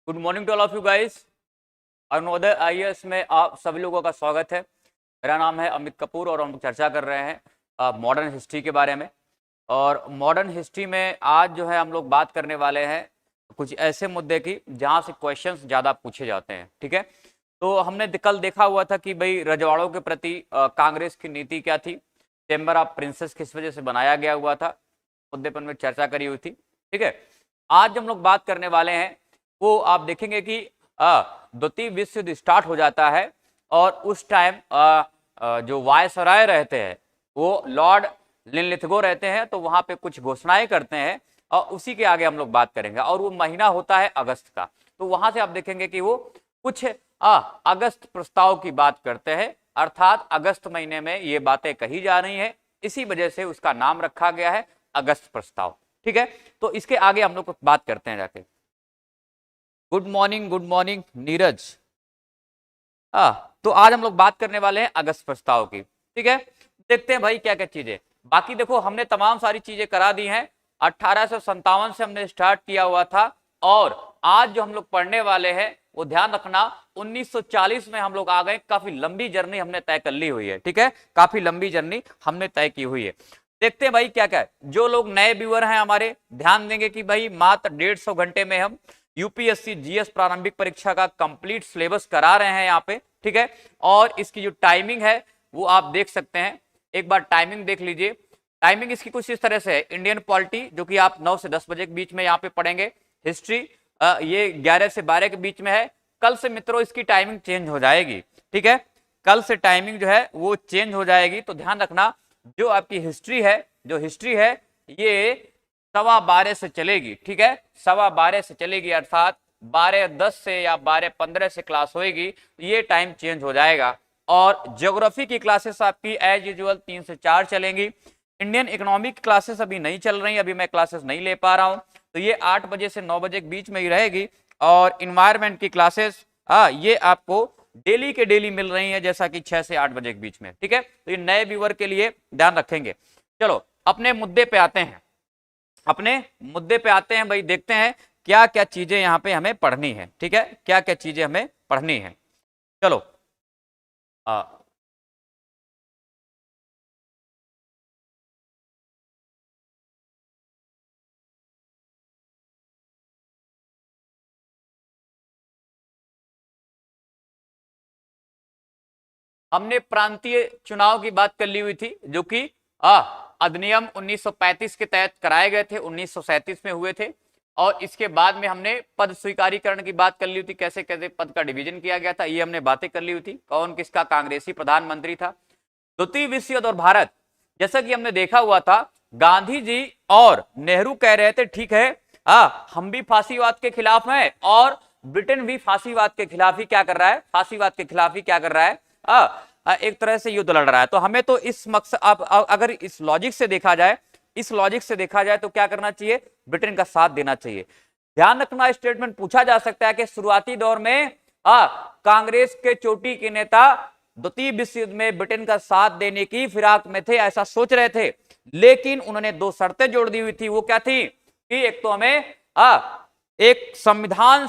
Good morning to all of you guys. Arunoday IAS में आप सभी लोगों का स्वागत है। मेरा नाम है अमित कपूर और हम लोग चर्चा कर रहे हैं मॉडर्न हिस्ट्री के बारे में। और मॉडर्न हिस्ट्री में आज जो है हम लोग बात करने वाले हैं कुछ ऐसे मुद्दे की जहां से क्वेश्चंस ज़्यादा पूछे जाते हैं। ठीक है, तो हमने कल देखा हुआ था कि भाई रजवाड़ों के प्रति कांग्रेस की नीति क्या थी, चैम्बर ऑफ प्रिंसेस किस वजह से बनाया गया हुआ था, मुद्दे पर में चर्चा करी हुई थी। ठीक है, आज हम लोग बात करने वाले हैं वो आप देखेंगे कि द्वितीय विश्व युद्ध स्टार्ट हो जाता है और उस टाइम जो वायसराय रहते हैं वो लॉर्ड लिनलिथगो रहते हैं, तो वहां पे कुछ घोषणाएं करते हैं और उसी के आगे हम लोग बात करेंगे। और वो महीना होता है अगस्त का, तो वहां से आप देखेंगे कि वो कुछ अगस्त प्रस्ताव की बात करते हैं, अर्थात अगस्त महीने में ये बातें कही जा रही हैं, इसी वजह से उसका नाम रखा गया है अगस्त प्रस्ताव। ठीक है, तो इसके आगे हम लोग बात करते हैं जाके। Good morning Neeraj. तो आज हम लोग बात करने वाले हैं अगस्त प्रस्ताव की। ठीक है, देखते हैं भाई क्या क्या चीजें। बाकी देखो हमने तमाम सारी चीजें करा दी हैं। 1857 से हमने स्टार्ट किया हुआ था और आज जो हम लोग पढ़ने वाले हैं वो ध्यान रखना 1940 में हम लोग आ गए। काफी लंबी जर्नी हमने तय कर ली हुई है। ठीक है, काफी लंबी जर्नी हमने तय की हुई है। देखते हैं भाई क्या क्या है। जो लोग नए व्यूअर हैं हमारे, ध्यान देंगे कि भाई मात्र 150 घंटे में हम यूपीएससी जीएस प्रारंभिक परीक्षा का कंप्लीट सिलेबस करा रहे हैं यहाँ पे। ठीक है, और इसकी जो टाइमिंग है वो आप देख सकते हैं, एक बार टाइमिंग देख लीजिए। टाइमिंग इसकी कुछ इस तरह से है। इंडियन पॉलिटी जो कि आप 9 से 10 बजे के बीच में यहाँ पे पढ़ेंगे। हिस्ट्री ये 11 से 12 के बीच में है। कल से मित्रों इसकी टाइमिंग चेंज हो जाएगी। ठीक है, कल से टाइमिंग जो है वो चेंज हो जाएगी, तो ध्यान रखना। जो आपकी हिस्ट्री है ये 12:15 से चलेगी। ठीक है, 12:15 से चलेगी, अर्थात 12:10 से या 12:15 से क्लास होएगी, ये टाइम चेंज हो जाएगा। और ज्योग्राफी की क्लासेस आपकी एज यूजुअल 3 से 4 चलेंगी। इंडियन इकोनॉमिक क्लासेस अभी नहीं चल रही, अभी मैं क्लासेस नहीं ले पा रहा हूं, तो ये 8 बजे से 9 बजे के बीच में ही रहेगी। और इन्वायरमेंट की क्लासेस ये आपको डेली के डेली मिल रही है, जैसा कि 6 से 8 बजे के बीच में। ठीक है, तो ये नए व्यूअर के लिए ध्यान रखेंगे। चलो अपने मुद्दे पे आते हैं। भाई, देखते हैं क्या क्या चीजें यहाँ पे हमें पढ़नी है। ठीक है, क्या क्या चीजें हमें पढ़नी है। चलो हमने प्रांतीय चुनाव की बात कर ली हुई थी, जो कि अधिनियम 1935 के तहत कराए गए थे, 1937 में हुए थे। और इसके बाद में हमने पद स्वीकारीकरण की बात कर ली हुई थी, कैसे कैसे पद का डिवीजन किया गया था, ये हमने बातें कर ली हुई थी। कौन किसका कांग्रेसी प्रधानमंत्री था। द्वितीय विश्व युद्ध और भारत, जैसा कि हमने देखा हुआ था, गांधी जी और नेहरू कह रहे थे ठीक है हम भी फांसीवाद के खिलाफ हैं और ब्रिटेन भी फांसीवाद के खिलाफ ही क्या कर रहा है, फांसीवाद के खिलाफ ही क्या कर रहा है, एक तरह से युद्ध लड़ रहा है। तो हमें तो इस मकसद, अगर इस लॉजिक से देखा जाए तो क्या करना चाहिए, ब्रिटेन का साथ देना चाहिए। ध्यान रखना, स्टेटमेंट पूछा जा सकता है कि शुरुआती दौर में कांग्रेस के चोटी के नेता द्वितीय विश्व युद्ध में ब्रिटेन का साथ देने की फिराक में थे, ऐसा सोच रहे थे, लेकिन उन्होंने 2 शर्तें जोड़ दी हुई थी। वो क्या थी कि एक तो हमें एक संविधान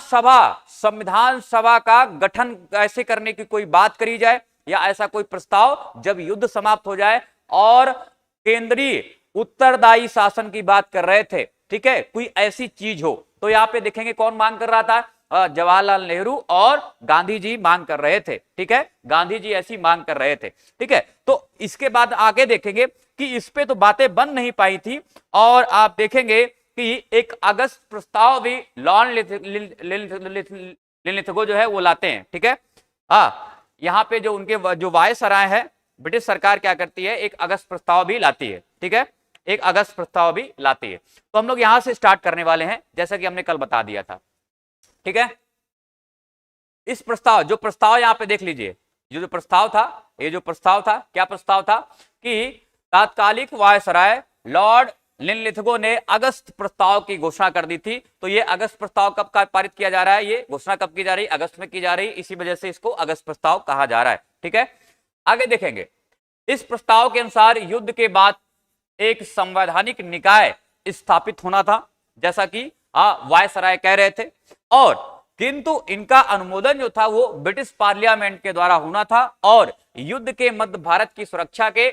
सभा का गठन ऐसे करने की कोई बात करी जाए, या ऐसा कोई प्रस्ताव जब युद्ध समाप्त हो जाए, और केंद्रीय उत्तरदायी शासन की बात कर रहे थे। ठीक है, कोई ऐसी चीज हो। तो यहां पे देखेंगे कौन मांग कर रहा था, जवाहरलाल नेहरू और गांधी जी मांग कर रहे थे। ठीक है, गांधी जी ऐसी मांग कर रहे थे। ठीक है, तो इसके बाद आगे देखेंगे कि इस पे तो बातें बन नहीं पाई थी, और आप देखेंगे कि एक अगस्त प्रस्ताव भी लॉर्ड लिनलिथगो जो है वो लाते हैं। ठीक है, यहाँ पे जो उनके जो वायसराय है, ब्रिटिश सरकार क्या करती है, एक अगस्त प्रस्ताव भी लाती है। ठीक है, एक अगस्त प्रस्ताव भी लाती है। तो हम लोग यहां से स्टार्ट करने वाले हैं, जैसा कि हमने कल बता दिया था। ठीक है, इस जो प्रस्ताव यहां पे देख लीजिए, जो प्रस्ताव था, क्या प्रस्ताव था कि तात्कालिक वायसराय लॉर्ड लिनलिथगो ने अगस्त प्रस्ताव की घोषणा कर दी थी। तो ये अगस्त प्रस्ताव कब का पारित किया जा रहा है, ये घोषणा कब की जा रही है, अगस्त में की जा रही है, इसी वजह से इसको अगस्त प्रस्ताव कहा जा रहा है। ठीक है, आगे देखेंगे। इस प्रस्ताव के अनुसार युद्ध के बाद एक संवैधानिक निकाय स्थापित होना था, जैसा कि वायसराय कह रहे थे, और किंतु इनका अनुमोदन जो था वो ब्रिटिश पार्लियामेंट के द्वारा होना था और युद्ध के मध्य भारत की सुरक्षा के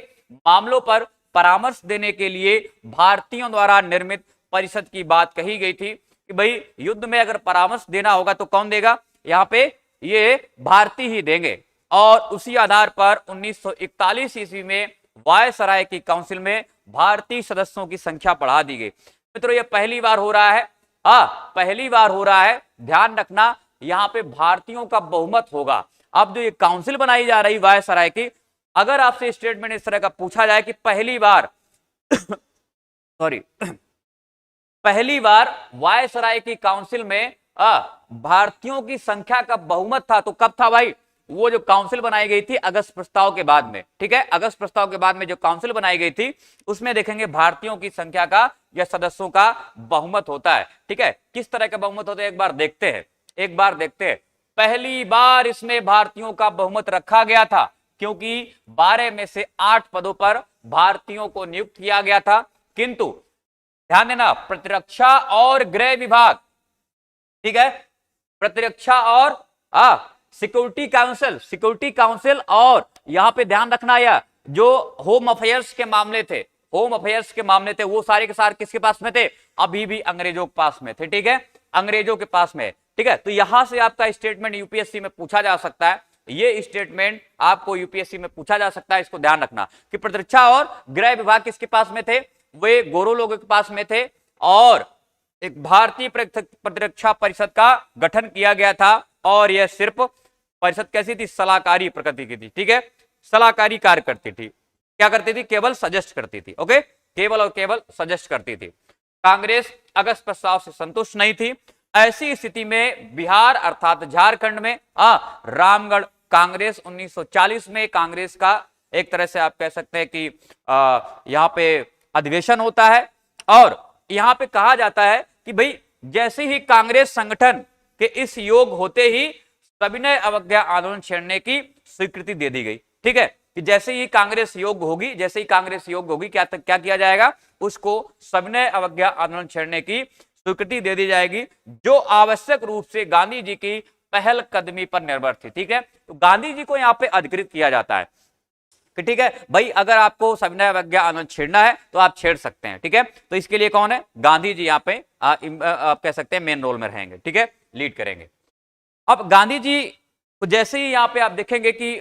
मामलों पर परामर्श देने के लिए भारतीयों द्वारा निर्मित परिषद की बात कही गई थी कि भाई युद्ध में अगर परामर्श देना होगा तो कौन देगा, यहाँ पे ये भारतीय ही देंगे। और उसी आधार पर 1941 ईस्वी में वायसराय की काउंसिल में भारतीय सदस्यों की संख्या बढ़ा दी गई। मित्रों ये पहली बार हो रहा है, पहली बार हो रहा है, ध्यान रखना यहाँ पे भारतीयों का बहुमत होगा। अब जो ये काउंसिल बनाई जा रही वायसराय की, अगर आपसे स्टेटमेंट इस तरह का पूछा जाए कि पहली बार सॉरी पहली बार वायसराय की काउंसिल में भारतीयों की संख्या का बहुमत था, तो कब था भाई, वो जो काउंसिल बनाई गई थी अगस्त प्रस्ताव के बाद में, ठीक है, अगस्त प्रस्ताव के बाद में जो काउंसिल बनाई गई थी उसमें देखेंगे भारतीयों की संख्या का या सदस्यों का बहुमत होता है। ठीक है, किस तरह का बहुमत होता है एक बार देखते हैं, पहली बार इसमें भारतीयों का बहुमत रखा गया था क्योंकि 12 में से 8 पदों पर भारतीयों को नियुक्त किया गया था। किंतु ध्यान देना, प्रतिरक्षा और गृह विभाग, ठीक है, प्रतिरक्षा और सिक्योरिटी काउंसिल और यहां पे ध्यान रखना, यह जो होम अफेयर्स के मामले थे वो सारे के सारे किसके पास में थे, अभी भी अंग्रेजों के पास में थे। ठीक है, अंग्रेजों के पास में, ठीक है। तो यहां से आपका स्टेटमेंट यूपीएससी में पूछा जा सकता है, ये स्टेटमेंट आपको यूपीएससी में पूछा जा सकता है, इसको ध्यान रखना कि प्रतिरक्षा और गृह विभाग किसके पास में थे, वे गोरो लोगों के पास में थे और एक भारतीय प्रतिरक्षा परिषद का गठन किया गया था और यह सिर्फ परिषद कैसी थी, सलाहकारी प्रकृति की थी। ठीक है, सलाहकारी कार्य करती थी, क्या करती थी, केवल सजेस्ट करती थी। ओके, केवल और केवल सजेस्ट करती थी। कांग्रेस अगस्त प्रस्ताव से संतुष्ट नहीं थी। ऐसी स्थिति में बिहार अर्थात झारखंड में रामगढ़ कांग्रेस 1940 में कांग्रेस का एक तरह से आप कह सकते हैं कि यहां पे अधिवेशन होता है और यहां पे कहा जाता है कि भाई जैसे ही कांग्रेस संगठन के इस योग होते ही सविनय अवज्ञा आंदोलन छेड़ने की स्वीकृति दे दी गई। ठीक है, कि जैसे ही कांग्रेस योग होगी क्या किया जाएगा, उसको सविनय अवज्ञा आंदोलन छेड़ने की स्वीकृति दे दी जाएगी, जो आवश्यक रूप से गांधी जी की पहल कदमी पर निर्भर थी। ठीक है, तो गांधी जी को यहाँ पे अधिकृत किया जाता है कि ठीक है भाई, अगर आपको सविनय अवज्ञा आंदोलन छेड़ना है तो आप छेड़ सकते हैं। ठीक है, तो इसके लिए कौन है, गांधी जी यहाँ पे आप कह सकते हैं मेन रोल में रहेंगे। ठीक है, लीड करेंगे। अब गांधी जी जैसे ही यहाँ पे आप देखेंगे कि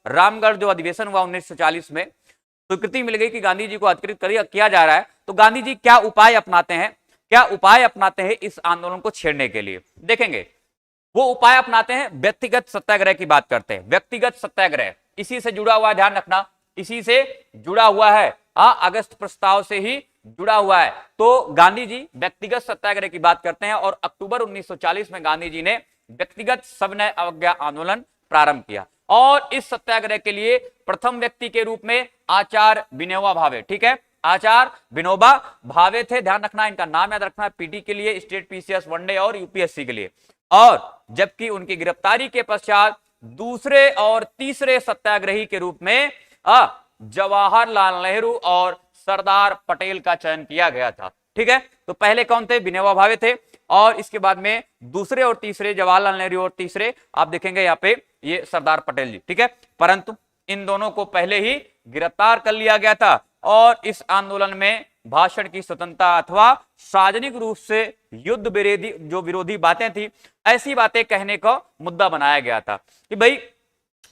रामगढ़ जो अधिवेशन हुआ 1940 में, स्वीकृति मिल गई कि गांधी जी को अधिकृत किया जा रहा है, तो गांधी जी क्या उपाय अपनाते हैं इस आंदोलन को छेड़ने के लिए। देखेंगे वो उपाय अपनाते हैं, व्यक्तिगत सत्याग्रह की बात करते हैं। व्यक्तिगत सत्याग्रह इसी से जुड़ा हुआ, ध्यान रखना, इसी से जुड़ा हुआ है, अगस्त प्रस्ताव से ही जुड़ा हुआ है। तो गांधी जी व्यक्तिगत सत्याग्रह की बात करते हैं और अक्टूबर 1940 में गांधी जी ने व्यक्तिगत सविनय अवज्ञा आंदोलन प्रारंभ किया और इस सत्याग्रह के लिए प्रथम व्यक्ति के रूप में आचार्य विनोबा भावे, ठीक है, आचार्य विनोबा भावे थे। ध्यान रखना, इनका नाम याद रखना, पीटी के लिए, स्टेट पीसीएस, वनडे और यूपीएससी के लिए। और जबकि उनकी गिरफ्तारी के पश्चात दूसरे और तीसरे सत्याग्रही के रूप में जवाहरलाल नेहरू और सरदार पटेल का चयन किया गया था। ठीक है, तो पहले कौन थे, विनोबा भावे थे और इसके बाद में दूसरे और तीसरे जवाहरलाल नेहरू और तीसरे आप देखेंगे यहाँ पे ये सरदार पटेल जी। ठीक है, परंतु इन दोनों को पहले ही गिरफ्तार कर लिया गया था और इस आंदोलन में भाषण की स्वतंत्रता अथवा सार्वजनिक रूप से युद्ध विरोधी बातें थी, ऐसी बातें कहने का मुद्दा बनाया गया था कि भाई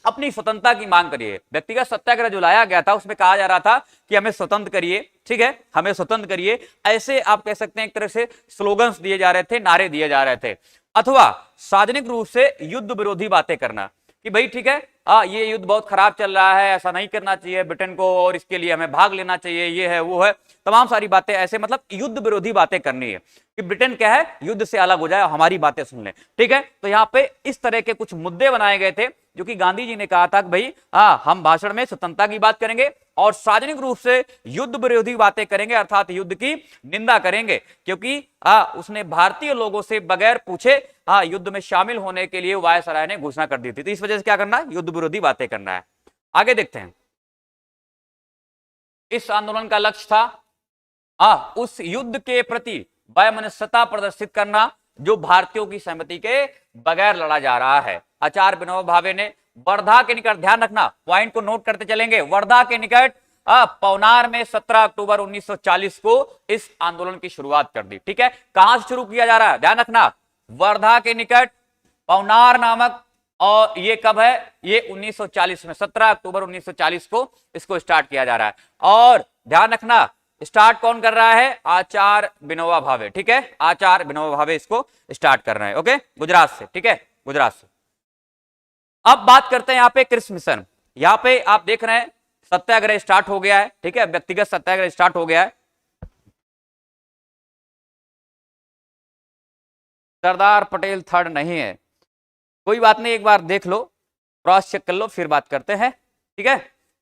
अपनी स्वतंत्रता की मांग करिए। व्यक्तिगत सत्याग्रह जो लाया गया था उसमें कहा जा रहा था कि हमें स्वतंत्र करिए, ठीक है, हमें स्वतंत्र करिए, ऐसे आप कह सकते हैं एक तरह से स्लोगन्स दिए जा रहे थे, नारे दिए जा रहे थे। अथवा सार्वजनिक रूप से युद्ध विरोधी बातें करना कि भाई ठीक है, ये युद्ध बहुत खराब चल रहा है, ऐसा नहीं करना चाहिए ब्रिटेन को और इसके लिए हमें भाग लेना चाहिए, ये है वो है, तमाम सारी बातें ऐसे, मतलब युद्ध विरोधी बातें करनी है कि ब्रिटेन क्या है, युद्ध से अलग हो जाए, हमारी बातें सुन ले। ठीक है, तो यहाँ पे इस तरह के कुछ मुद्दे बनाए गए थे जो कि गांधी जी ने कहा था कि भाई हम भाषण में स्वतंत्रता की बात करेंगे और सार्वजनिक रूप से युद्ध विरोधी बातें करेंगे, अर्थात युद्ध की निंदा करेंगे, क्योंकि उसने भारतीय लोगों से बगैर पूछे युद्ध में शामिल होने के लिए वायसराय ने घोषणा कर दी थी। तो इस वजह से क्या करना है, युद्ध विरोधी बातें करना है। आगे देखते हैं, इस आंदोलन का लक्ष्य था उस युद्ध के प्रति वैमनस्यता प्रदर्शित करना जो भारतीयों की सहमति के बगैर लड़ा जा रहा है। आचार्य विनोबा भावे ने वर्धा के निकट, ध्यान रखना पॉइंट को नोट करते चलेंगे, वर्धा के निकट पवनार में 17 अक्टूबर 1940 को इस आंदोलन की शुरुआत कर दी। ठीक है, कहां से शुरू किया जा रहा है, ध्यान रखना, वर्धा के निकट पवनार नामक, और ये कब है, ये 1940 में 17 अक्टूबर 1940 को इसको स्टार्ट किया जा रहा है। और ध्यान रखना स्टार्ट कौन कर रहा है, आचार्य विनोबा भावे। ठीक है, आचार्य विनोबा भावे इसको स्टार्ट कर रहे हैं। ओके, गुजरात से। ठीक है, गुजरात से। अब बात करते हैं यहाँ पे क्रिप्स मिशन। यहाँ पे आप देख रहे हैं सत्याग्रह स्टार्ट हो गया है। ठीक है, व्यक्तिगत सत्याग्रह स्टार्ट हो गया है। सरदार पटेल थर्ड नहीं है, कोई बात नहीं, एक बार देख लो, क्रॉस चेक कर लो, फिर बात करते हैं। ठीक है,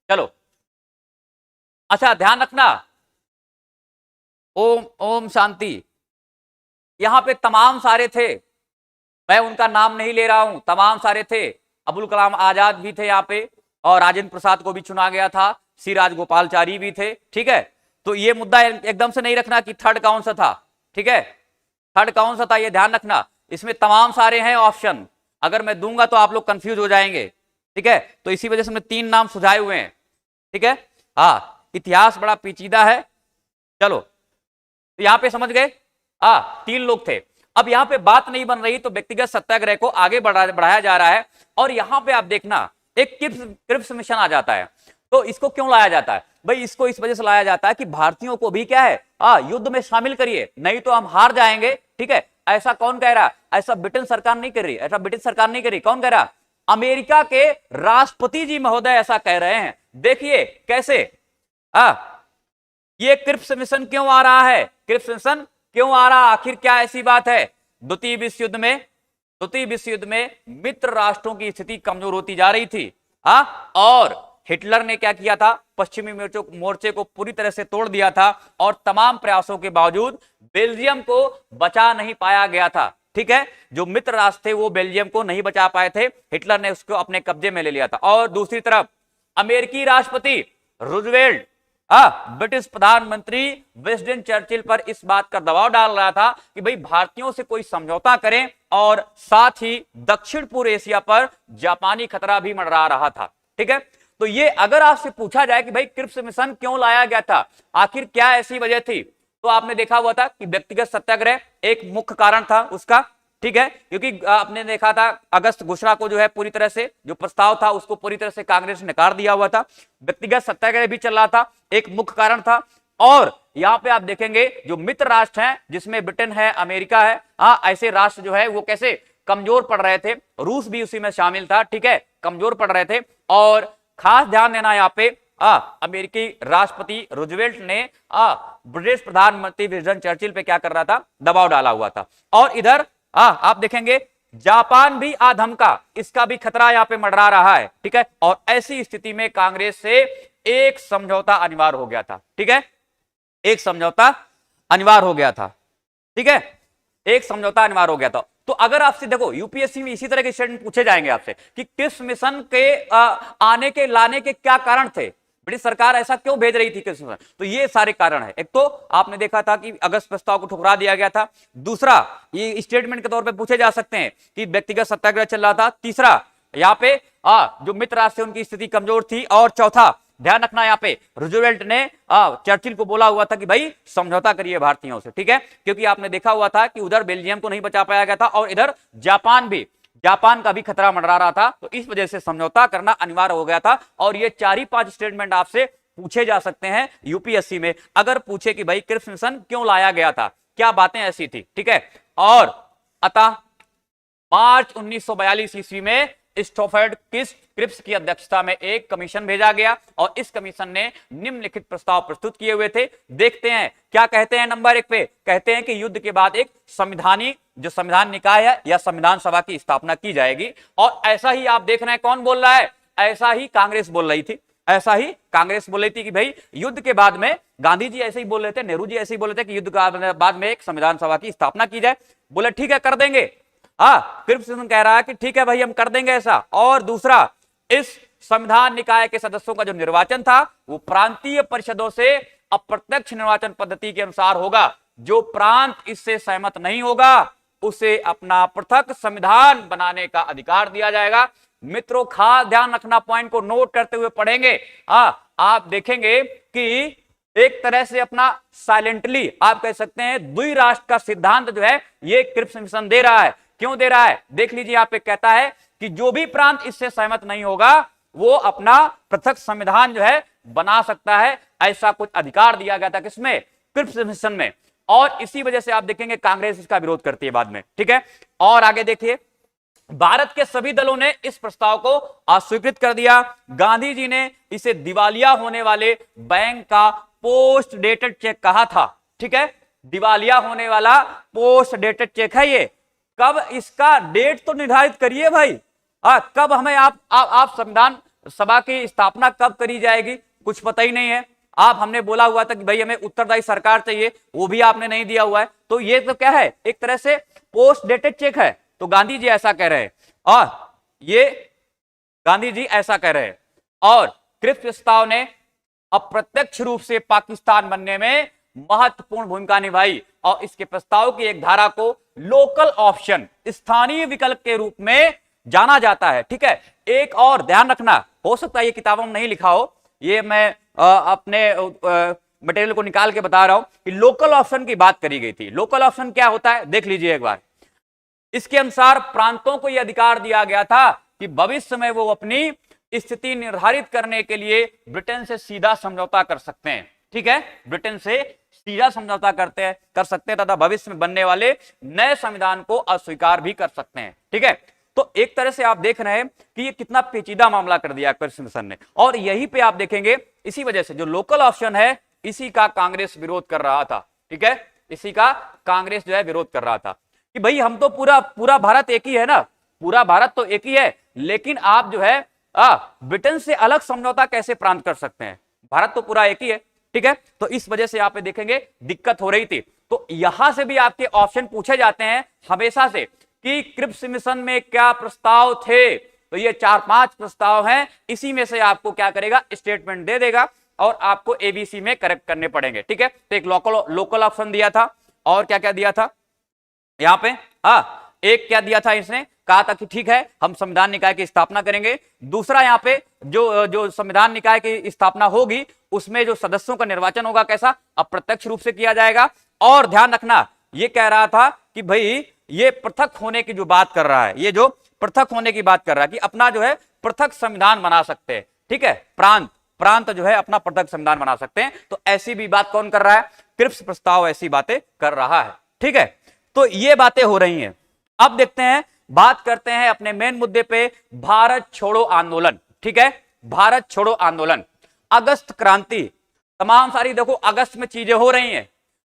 चलो। अच्छा, ध्यान रखना, ओम ओम शांति, यहां पे तमाम सारे थे, मैं उनका नाम नहीं ले रहा हूं, तमाम सारे थे। अबुल कलाम आजाद भी थे यहाँ पे, और राजेंद्र प्रसाद को भी चुना गया था, सी राजगोपालचारी भी थे। ठीक है, तो ये मुद्दा एकदम से नहीं रखना कि थर्ड कौन सा था। ठीक है, थर्ड कौन सा था ये ध्यान रखना, इसमें तमाम सारे हैं ऑप्शन, अगर मैं दूंगा तो आप लोग कंफ्यूज हो जाएंगे। ठीक है, तो इसी वजह से हमने 3 नाम सुझाए हुए हैं। ठीक है, हाँ, इतिहास बड़ा पेचीदा है। चलो, तो यहां पे समझ गए, 3 लोग थे। अब यहां पे बात नहीं बन रही, तो व्यक्तिगत सत्याग्रह को आगे बढ़ाया जा रहा है। और यहां पे आप देखना एक क्रिप्स मिशन आ जाता है। तो इसको क्यों लाया जाता है भाई, इसको इस वजह से लाया जाता है कि भारतीयों को भी क्या है, युद्ध में शामिल करिए, नहीं तो हम हार जाएंगे। ठीक है, ऐसा कौन कह रहा, ऐसा ब्रिटेन सरकार नहीं कर रही, ऐसा ब्रिटिश सरकार नहीं कर रही, कौन कह रहा, अमेरिका के राष्ट्रपति जी महोदय ऐसा कह रहे हैं। देखिए कैसे, ये क्रिप्स मिशन क्यों आ रहा है, क्रिप्स मिशन क्यों आ रहा, आखिर क्या ऐसी बात है। द्वितीय विश्व युद्ध में मित्र राष्ट्रों की स्थिति कमजोर होती जा रही थी, और हिटलर ने क्या किया था, पश्चिमी मोर्चे को पूरी तरह से तोड़ दिया था, और तमाम प्रयासों के बावजूद बेल्जियम को बचा नहीं पाया गया था। ठीक है, जो मित्र राष्ट्र थे वो बेल्जियम को नहीं बचा पाए थे, हिटलर ने उसको अपने कब्जे में ले लिया था। और दूसरी तरफ अमेरिकी राष्ट्रपति रूजवेल्ट ब्रिटिश प्रधानमंत्री विंस्टन चर्चिल पर इस बात का दबाव डाल रहा था कि भाई भारतीयों से कोई समझौता करें, और साथ ही दक्षिण पूर्व एशिया पर जापानी खतरा भी मंडरा रहा था। ठीक है, तो ये अगर आपसे पूछा जाए कि भाई क्रिप्स मिशन क्यों लाया गया था, आखिर क्या ऐसी वजह थी, तो आपने देखा हुआ था कि व्यक्तिगत सत्याग्रह एक मुख्य कारण था उसका। ठीक है, क्योंकि आपने देखा था अगस्त घोषणा को जो है पूरी तरह से जो प्रस्ताव था उसको पूरी तरह से कांग्रेस ने नकार दिया हुआ था, व्यक्तिगत सत्याग्रह भी चल रहा था, एक मुख्य कारण था। और यहां पे आप देखेंगे जो मित्र राष्ट्र हैं, जिसमें ब्रिटेन है, अमेरिका है, ऐसे राष्ट्र जो है वो कैसे कमजोर पड़ रहे थे, रूस भी उसी में शामिल था। ठीक है, कमजोर पड़ रहे थे। और खास ध्यान देना यहाँ पे, अमेरिकी राष्ट्रपति रूजवेल्ट ने ब्रिटिश प्रधानमंत्री विंस्टन चर्चिल पे क्या कर रहा था, दबाव डाला हुआ था। और इधर आप देखेंगे जापान भी आधमका, इसका भी खतरा यहाँ पे मंडरा रहा है। ठीक है, और ऐसी स्थिति में कांग्रेस से एक समझौता अनिवार्य हो गया था। ठीक है, एक समझौता अनिवार्य हो गया था। ठीक है, एक समझौता अनिवार्य हो गया था। तो अगर आपसे देखो यूपीएससी में इसी तरह के स्टेटमेंट पूछे जाएंगे आपसे कि किस मिशन के आने के लाने के क्या कारण थे, ब्रिटिश सरकार ऐसा क्यों भेज रही थी किस मिशन, तो ये सारे कारण है। एक तो आपने देखा था कि अगस्त प्रस्ताव को ठुकरा दिया गया था, दूसरा ये स्टेटमेंट के तौर पे पूछे जा सकते हैं कि व्यक्तिगत सत्याग्रह चल रहा था, तीसरा यहाँ पे जो मित्र राष्ट्र उनकी स्थिति कमजोर थी, और चौथा ध्यान रखना यहाँ पे रूजवेल्ट ने चर्चिल को बोला हुआ था कि भाई समझौता करिए भारतीयों से। ठीक है, क्योंकि आपने देखा हुआ था कि उधर बेल्जियम को नहीं बचा पाया गया था, और इधर जापान का भी खतरा मंडरा रहा था, तो इस वजह से समझौता करना अनिवार्य हो गया था। और ये 4-5 स्टेटमेंट आपसे पूछे जा सकते हैं यूपीएससी में, अगर पूछे कि भाई क्रिप्स मिशन क्यों लाया गया था, क्या बातें ऐसी थी। ठीक है, और अतः मार्च 1942 ईस्वी में स्टोफर्ड क्रिप्स की अध्यक्षता में एक कमीशन भेजा गया, और इस कमीशन ने निम्नलिखित प्रस्ताव प्रस्तुत किए हुए थे। देखते हैं क्या कहते हैं। नंबर 1 पे कहते हैं कि युद्ध के बाद एक जो संविधान निकाय है या संविधान सभा की स्थापना की जाएगी। और ऐसा ही आप देख रहे हैं कौन बोल रहा है, ऐसा ही कांग्रेस बोल रही थी, कि भाई युद्ध के बाद में, गांधी जी ऐसे ही बोल रहे थे, नेहरू जी ऐसे ही बोल रहे थे कि युद्ध के बाद में एक संविधान सभा की स्थापना की जाए। बोले ठीक है कर देंगे। क्रिप्स मिशन कह रहा है कि ठीक है भाई हम कर देंगे ऐसा। और दूसरा, इस संविधान निकाय के सदस्यों का जो निर्वाचन था वो प्रांतीय परिषदों से अप्रत्यक्ष निर्वाचन पद्धति के अनुसार होगा। जो प्रांत इससे सहमत नहीं होगा उसे अपना पृथक संविधान बनाने का अधिकार दिया जाएगा। मित्रों खास ध्यान रखना, पॉइंट को नोट करते हुए पढ़ेंगे। आप देखेंगे कि एक तरह से अपना साइलेंटली आप कह सकते हैं द्विराष्ट्र का सिद्धांत जो है ये क्रिप्स मिशन दे रहा है। क्यों दे रहा है? देख लीजिए, यहाँ पे कहता है कि जो भी प्रांत इससे सहमत नहीं होगा वो अपना पृथक संविधान जो है बना सकता है। ऐसा कुछ अधिकार दिया गया था किसमें? क्रिप्स मिशन में। और इसी वजह से आप देखेंगे कांग्रेस इसका विरोध करती है बाद में। ठीक है, और आगे देखिए, भारत के सभी दलों ने इस प्रस्ताव को अस्वीकृत कर दिया। गांधी जी ने इसे दिवालिया होने वाले बैंक का पोस्ट डेटेड चेक कहा था। ठीक है, दिवालिया होने वाला पोस्ट डेटेड चेक है ये। कब इसका डेट तो निर्धारित करिए भाई। कब हमें आप संविधान सभा की स्थापना कब करी जाएगी कुछ पता ही नहीं है। हमने बोला हुआ था कि भाई हमें उत्तरदायी सरकार चाहिए, वो भी आपने नहीं दिया हुआ है। तो ये तो क्या है, एक तरह से पोस्ट डेटेड चेक है। तो गांधी जी ऐसा कह रहे हैं, और ये गांधी जी ऐसा कह रहे हैं। और क्रिप्स प्रस्ताव ने अप्रत्यक्ष रूप से पाकिस्तान बनने में महत्वपूर्ण भूमिका निभाई और इसके प्रस्ताव की एक धारा को लोकल ऑप्शन, स्थानीय विकल्प के रूप में जाना जाता है। ठीक है, एक और ध्यान रखना, हो सकता है ये किताबों में नहीं लिखा हो, ये मैं अपने मटेरियल को निकाल के बता रहा हूं कि लोकल ऑप्शन की बात करी गई थी। लोकल ऑप्शन क्या होता है देख लीजिए एक बार। इसके अनुसार प्रांतों को यह अधिकार दिया गया था कि भविष्य में वो अपनी स्थिति निर्धारित करने के लिए ब्रिटेन से सीधा समझौता कर सकते हैं। ठीक है, ब्रिटेन से सीधा समझौता कर सकते हैं तथा भविष्य में बनने वाले नए संविधान को अस्वीकार भी कर सकते हैं। ठीक है, तो एक तरह से आप देख रहे हैं कि ये कितना पेचीदा मामला कर दिया क्रिप्स मिशन ने। और यहीं पे आप देखेंगे इसी वजह से जो लोकल ऑप्शन है इसी का कांग्रेस विरोध कर रहा था। ठीक है, इसी का कांग्रेस जो है विरोध कर रहा था कि भाई हम तो पूरा भारत एक ही है ना, पूरा भारत तो एक ही है, लेकिन आप जो है ब्रिटेन से अलग समझौता कैसे प्रांत कर सकते हैं? भारत तो पूरा एक ही है। ठीक है, तो इस वजह से यहाँ पे देखेंगे दिक्कत हो रही थी। तो यहां से भी आपके ऑप्शन पूछे जाते हैं हमेशा से कि क्रिप्स मिशन में क्या प्रस्ताव थे। तो ये 4-5 प्रस्ताव हैं, इसी में से आपको क्या करेगा, स्टेटमेंट दे देगा और आपको एबीसी में करेक्ट करने पड़ेंगे। ठीक है, तो एक लोकल ऑप्शन दिया था और क्या क्या दिया था यहाँ पे, एक क्या दिया था, इसने कहा था कि ठीक है हम संविधान निकाय की स्थापना करेंगे। दूसरा यहाँ पे जो संविधान निकाय की स्थापना होगी उसमें जो सदस्यों का निर्वाचन होगा कैसा, अप्रत्यक्ष रूप से किया जाएगा। और ध्यान रखना, ये कह रहा था कि भाई ये पृथक होने की जो बात कर रहा है, ये जो पृथक होने की बात कर रहा है कि अपना जो है पृथक संविधान बना सकते हैं। ठीक है, प्रांत जो है अपना पृथक संविधान बना सकते हैं। तो ऐसी भी बात कौन कर रहा है, क्रिप्स प्रस्ताव ऐसी बातें कर रहा है। ठीक है, तो ये बातें हो रही हैं। अब देखते हैं, बात करते हैं अपने मेन मुद्दे पे, भारत छोड़ो आंदोलन। ठीक है, भारत छोड़ो आंदोलन, अगस्त क्रांति, तमाम सारी देखो अगस्त में चीजें हो रही हैं।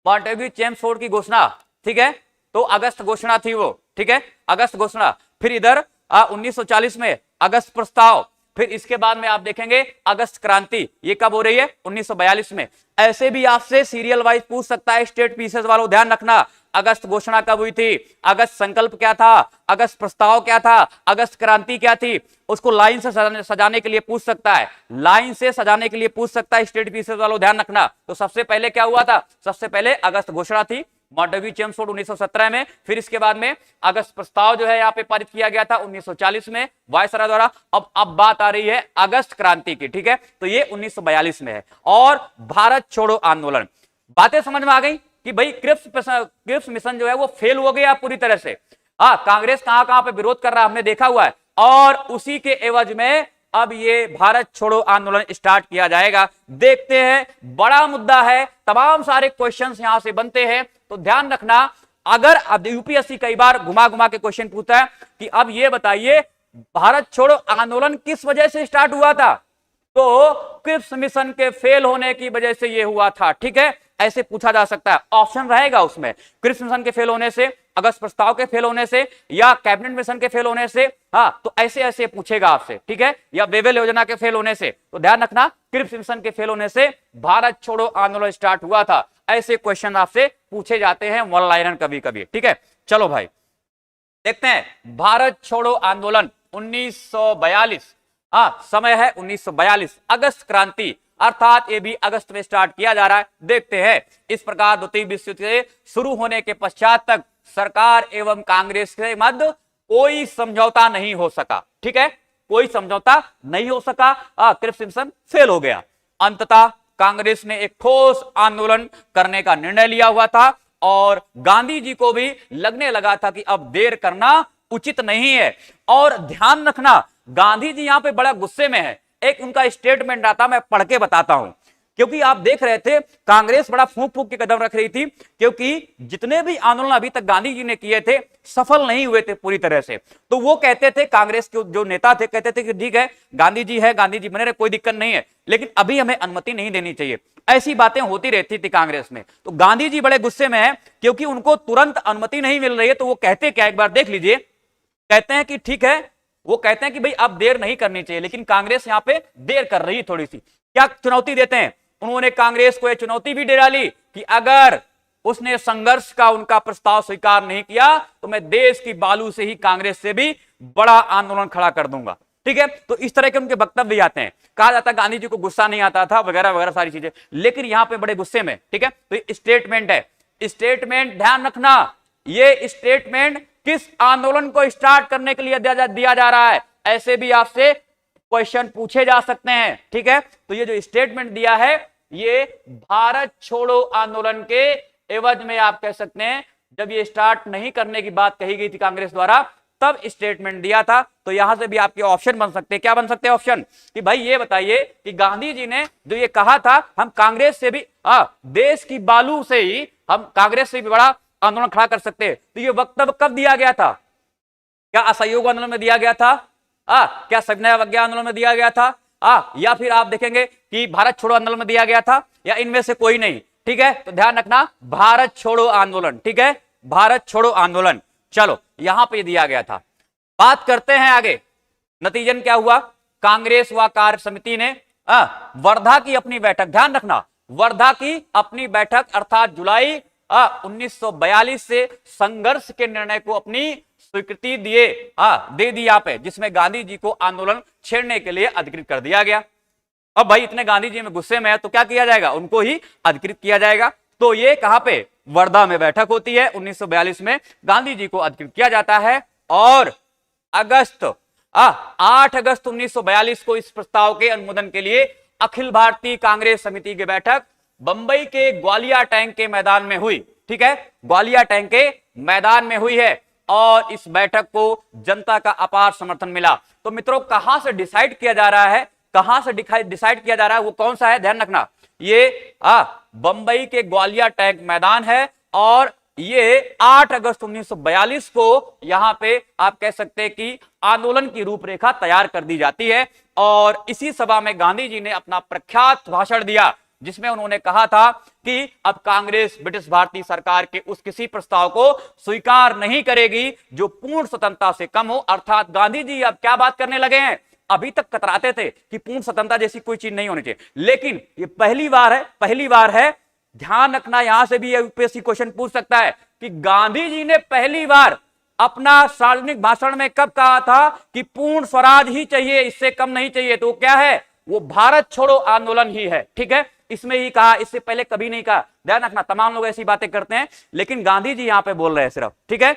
मॉन्टेग्यू चेम्सफोर्ड की घोषणा, ठीक है, तो अगस्त घोषणा थी वो। ठीक है, अगस्त घोषणा, फिर इधर 1940 में अगस्त प्रस्ताव, फिर इसके बाद में आप देखेंगे अगस्त क्रांति। ये कब हो रही है, 1942 में। ऐसे भी आपसे सीरियल वाइज पूछ सकता है स्टेट पीसेस वालों, ध्यान रखना। अगस्त घोषणा कब हुई थी, अगस्त संकल्प क्या था, अगस्त प्रस्ताव क्या था, अगस्त क्रांति क्या थी, उसको लाइन से सजाने के लिए पूछ सकता है, लाइन से सजाने के लिए पूछ सकता है स्टेट पीसेस वालों, ध्यान रखना। तो सबसे पहले क्या हुआ था, सबसे पहले अगस्त घोषणा थी मॉन्टेग्यू चेम्सफोर्ड 1917 में। फिर इसके बाद में अगस्त प्रस्ताव जो है यहाँ पे पारित किया गया था 1940 में वायसराय द्वारा। अब बात आ रही है अगस्त क्रांति की। ठीक है, तो ये 1942 में है। और भारत छोड़ो आंदोलन, बातें समझ में आ गई कि भाई क्रिप्स मिशन जो है वो फेल हो गया पूरी तरह से। कांग्रेस कहां पे विरोध कर रहा है हमने देखा हुआ है, और उसी के एवज में अब ये भारत छोड़ो आंदोलन स्टार्ट किया जाएगा। देखते हैं, बड़ा मुद्दा है, तमाम सारे क्वेश्चंस यहां से बनते हैं। तो ध्यान रखना, अगर अब यूपीएससी कई बार घुमा घुमा के क्वेश्चन पूछता है कि अब ये बताइए भारत छोड़ो आंदोलन किस वजह से स्टार्ट हुआ था, तो क्रिप्स मिशन के फेल होने की वजह से ये हुआ था। ठीक है, ऐसे पूछा जा सकता है, ऑप्शन रहेगा उसमें, क्रिप्स मिशन के फेल होने से, अगस्त प्रस्ताव के फेल होने से, या कैबिनेट मिशन के फेल होने से। तो ऐसे ऐसे पूछेगा आपसे। ठीक है, या वेवेल योजना के फेल होने से। तो ध्यान रखना, क्रिप्स मिशन के फेल होने से भारत छोड़ो आंदोलन स्टार्ट हुआ था। ऐसे क्वेश्चन आपसे पूछे जाते हैं वन लाइनर कभी कभी। ठीक है, चलो भाई देखते हैं, भारत छोड़ो आंदोलन 1942, समय है 1942, अगस्त क्रांति, अर्थात ये भी अगस्त में स्टार्ट किया जा रहा है। देखते हैं, इस प्रकार द्वितीय विश्व युद्ध से शुरू होने के पश्चात तक सरकार एवं कांग्रेस के मध्य कोई समझौता नहीं हो सका। ठीक है, कोई समझौता नहीं हो सका। क्रिप्स सिम्पसन फेल हो गया। अंततः कांग्रेस ने एक ठोस आंदोलन करने का निर्णय लिया हुआ था और गांधी जी को भी लगने लगा था कि अब देर करना उचित नहीं है। और ध्यान रखना, गांधी जी यहां पे बड़ा गुस्से में है। एक उनका स्टेटमेंट आता, मैं पढ़ के बताता हूं, क्योंकि आप देख रहे थे कांग्रेस बड़ा फूंक फूंक के कदम रख रही थी, क्योंकि जितने भी आंदोलन अभी तक गांधी जी ने किए थे सफल नहीं हुए थे पूरी तरह से। तो वो कहते थे, कांग्रेस के जो नेता थे कहते थे कि ठीक है, गांधी जी है, गांधी जी बने रहे, कोई दिक्कत नहीं है, लेकिन अभी हमें अनुमति नहीं देनी चाहिए। ऐसी बातें होती रहती थी कांग्रेस में। तो गांधी जी बड़े गुस्से में है क्योंकि उनको तुरंत अनुमति नहीं मिल रही है। तो वो कहते क्या, एक बार देख लीजिए। कहते हैं कि ठीक है, वो कहते हैं कि भाई अब देर नहीं करनी चाहिए, लेकिन कांग्रेस यहां पे देर कर रही थोड़ी सी। क्या चुनौती देते हैं उन्होंने? कांग्रेस को यह चुनौती भी दे डाली कि अगर उसने संघर्ष का उनका प्रस्ताव स्वीकार नहीं किया तो मैं देश की बालू से ही कांग्रेस से भी बड़ा आंदोलन खड़ा कर दूंगा। ठीक है, तो इस तरह के उनके वक्तव्य आते हैं। कहा जाता है गांधी जी को गुस्सा नहीं आता था वगैरह वगैरह सारी चीजें, लेकिन यहां पे बड़े गुस्से में। ठीक है, तो स्टेटमेंट है, स्टेटमेंट ध्यान रखना, ये स्टेटमेंट किस आंदोलन को स्टार्ट करने के लिए दिया जा रहा है, ऐसे भी आपसे क्वेश्चन पूछे जा सकते हैं। ठीक है, तो ये जो स्टेटमेंट दिया है ये भारत छोड़ो आंदोलन के एवज में आप कह सकते हैं, जब ये स्टार्ट नहीं करने की बात कही गई थी कांग्रेस द्वारा तब स्टेटमेंट दिया था। तो यहां से भी आपके ऑप्शन बन सकते हैं। क्या बन सकते हैं ऑप्शन? कि भाई ये बताइए कि गांधी जी ने जो ये कहा था हम कांग्रेस से भी देश की बालू से ही हम कांग्रेस से भी बड़ा आंदोलन खड़ा कर सकते हैं, तो ये वक्तव्य कब दिया गया था? क्या असहयोग आंदोलन में दिया गया था? क्या सविनय अवज्ञा आंदोलन में दिया गया था? या फिर आप देखेंगे कि भारत छोड़ो आंदोलन में दिया गया था, या इनमें से कोई नहीं? ठीक है, तो ध्यान रखना, भारत छोड़ो आंदोलन। ठीक है, भारत छोड़ो आंदोलन। चलो, यहां पे दिया गया था। बात करते हैं आगे, नतीजन क्या हुआ? कांग्रेस व कार्य समिति ने वर्धा की अपनी बैठक, ध्यान रखना, वर्धा की अपनी बैठक अर्थात जुलाई 1942 से संघर्ष के निर्णय को अपनी स्वीकृति दे दी यहाँ पे, जिसमें गांधी जी को आंदोलन छेड़ने के लिए अधिकृत कर दिया गया। अब भाई इतने गांधी जी में गुस्से में है तो क्या किया जाएगा? उनको ही अधिकृत किया जाएगा। तो ये कहां पे? वर्धा में बैठक होती है 1942 में, गांधी जी को अधिकृत किया जाता है और 8 अगस्त 1942 को इस प्रस्ताव के अनुमोदन के लिए अखिल भारतीय कांग्रेस समिति की बैठक बंबई के ग्वालिया टैंक के मैदान में हुई। ठीक है, ग्वालिया टैंक के मैदान में हुई है और इस बैठक को जनता का अपार समर्थन मिला। तो मित्रों, कहां से डिसाइड किया जा रहा है, कहां से डिसाइड किया जा रहा है, वो कौन सा है? ध्यान रखना, ये बंबई के ग्वालिया टैंक मैदान है और ये 8 अगस्त 1942 को यहां पे आप कह सकते हैं कि आंदोलन की रूपरेखा तैयार कर दी जाती है। और इसी सभा में गांधी जी ने अपना प्रख्यात भाषण दिया जिसमें उन्होंने कहा था कि अब कांग्रेस ब्रिटिश भारतीय सरकार के उस किसी प्रस्ताव को स्वीकार नहीं करेगी जो पूर्ण स्वतंत्रता से कम हो। अर्थात गांधी जी अब क्या बात करने लगे हैं? अभी तक कतराते थे कि पूर्ण स्वतंत्रता जैसी कोई चीज नहीं होनी चाहिए, लेकिन ये पहली बार है, ध्यान रखना, यहां से भी यूपीएससी क्वेश्चन पूछ सकता है कि गांधी जी ने पहली बार अपना सार्वजनिक भाषण में कब कहा था कि पूर्ण स्वराज ही चाहिए, इससे कम नहीं चाहिए? तो क्या है? वो भारत छोड़ो आंदोलन ही है। ठीक है, इसमें ही कहा, इससे पहले कभी नहीं कहा। ध्यान रखना, तमाम लोग ऐसी बातें करते हैं लेकिन गांधी जी यहां पे बोल रहे हैं सिर्फ। ठीक है,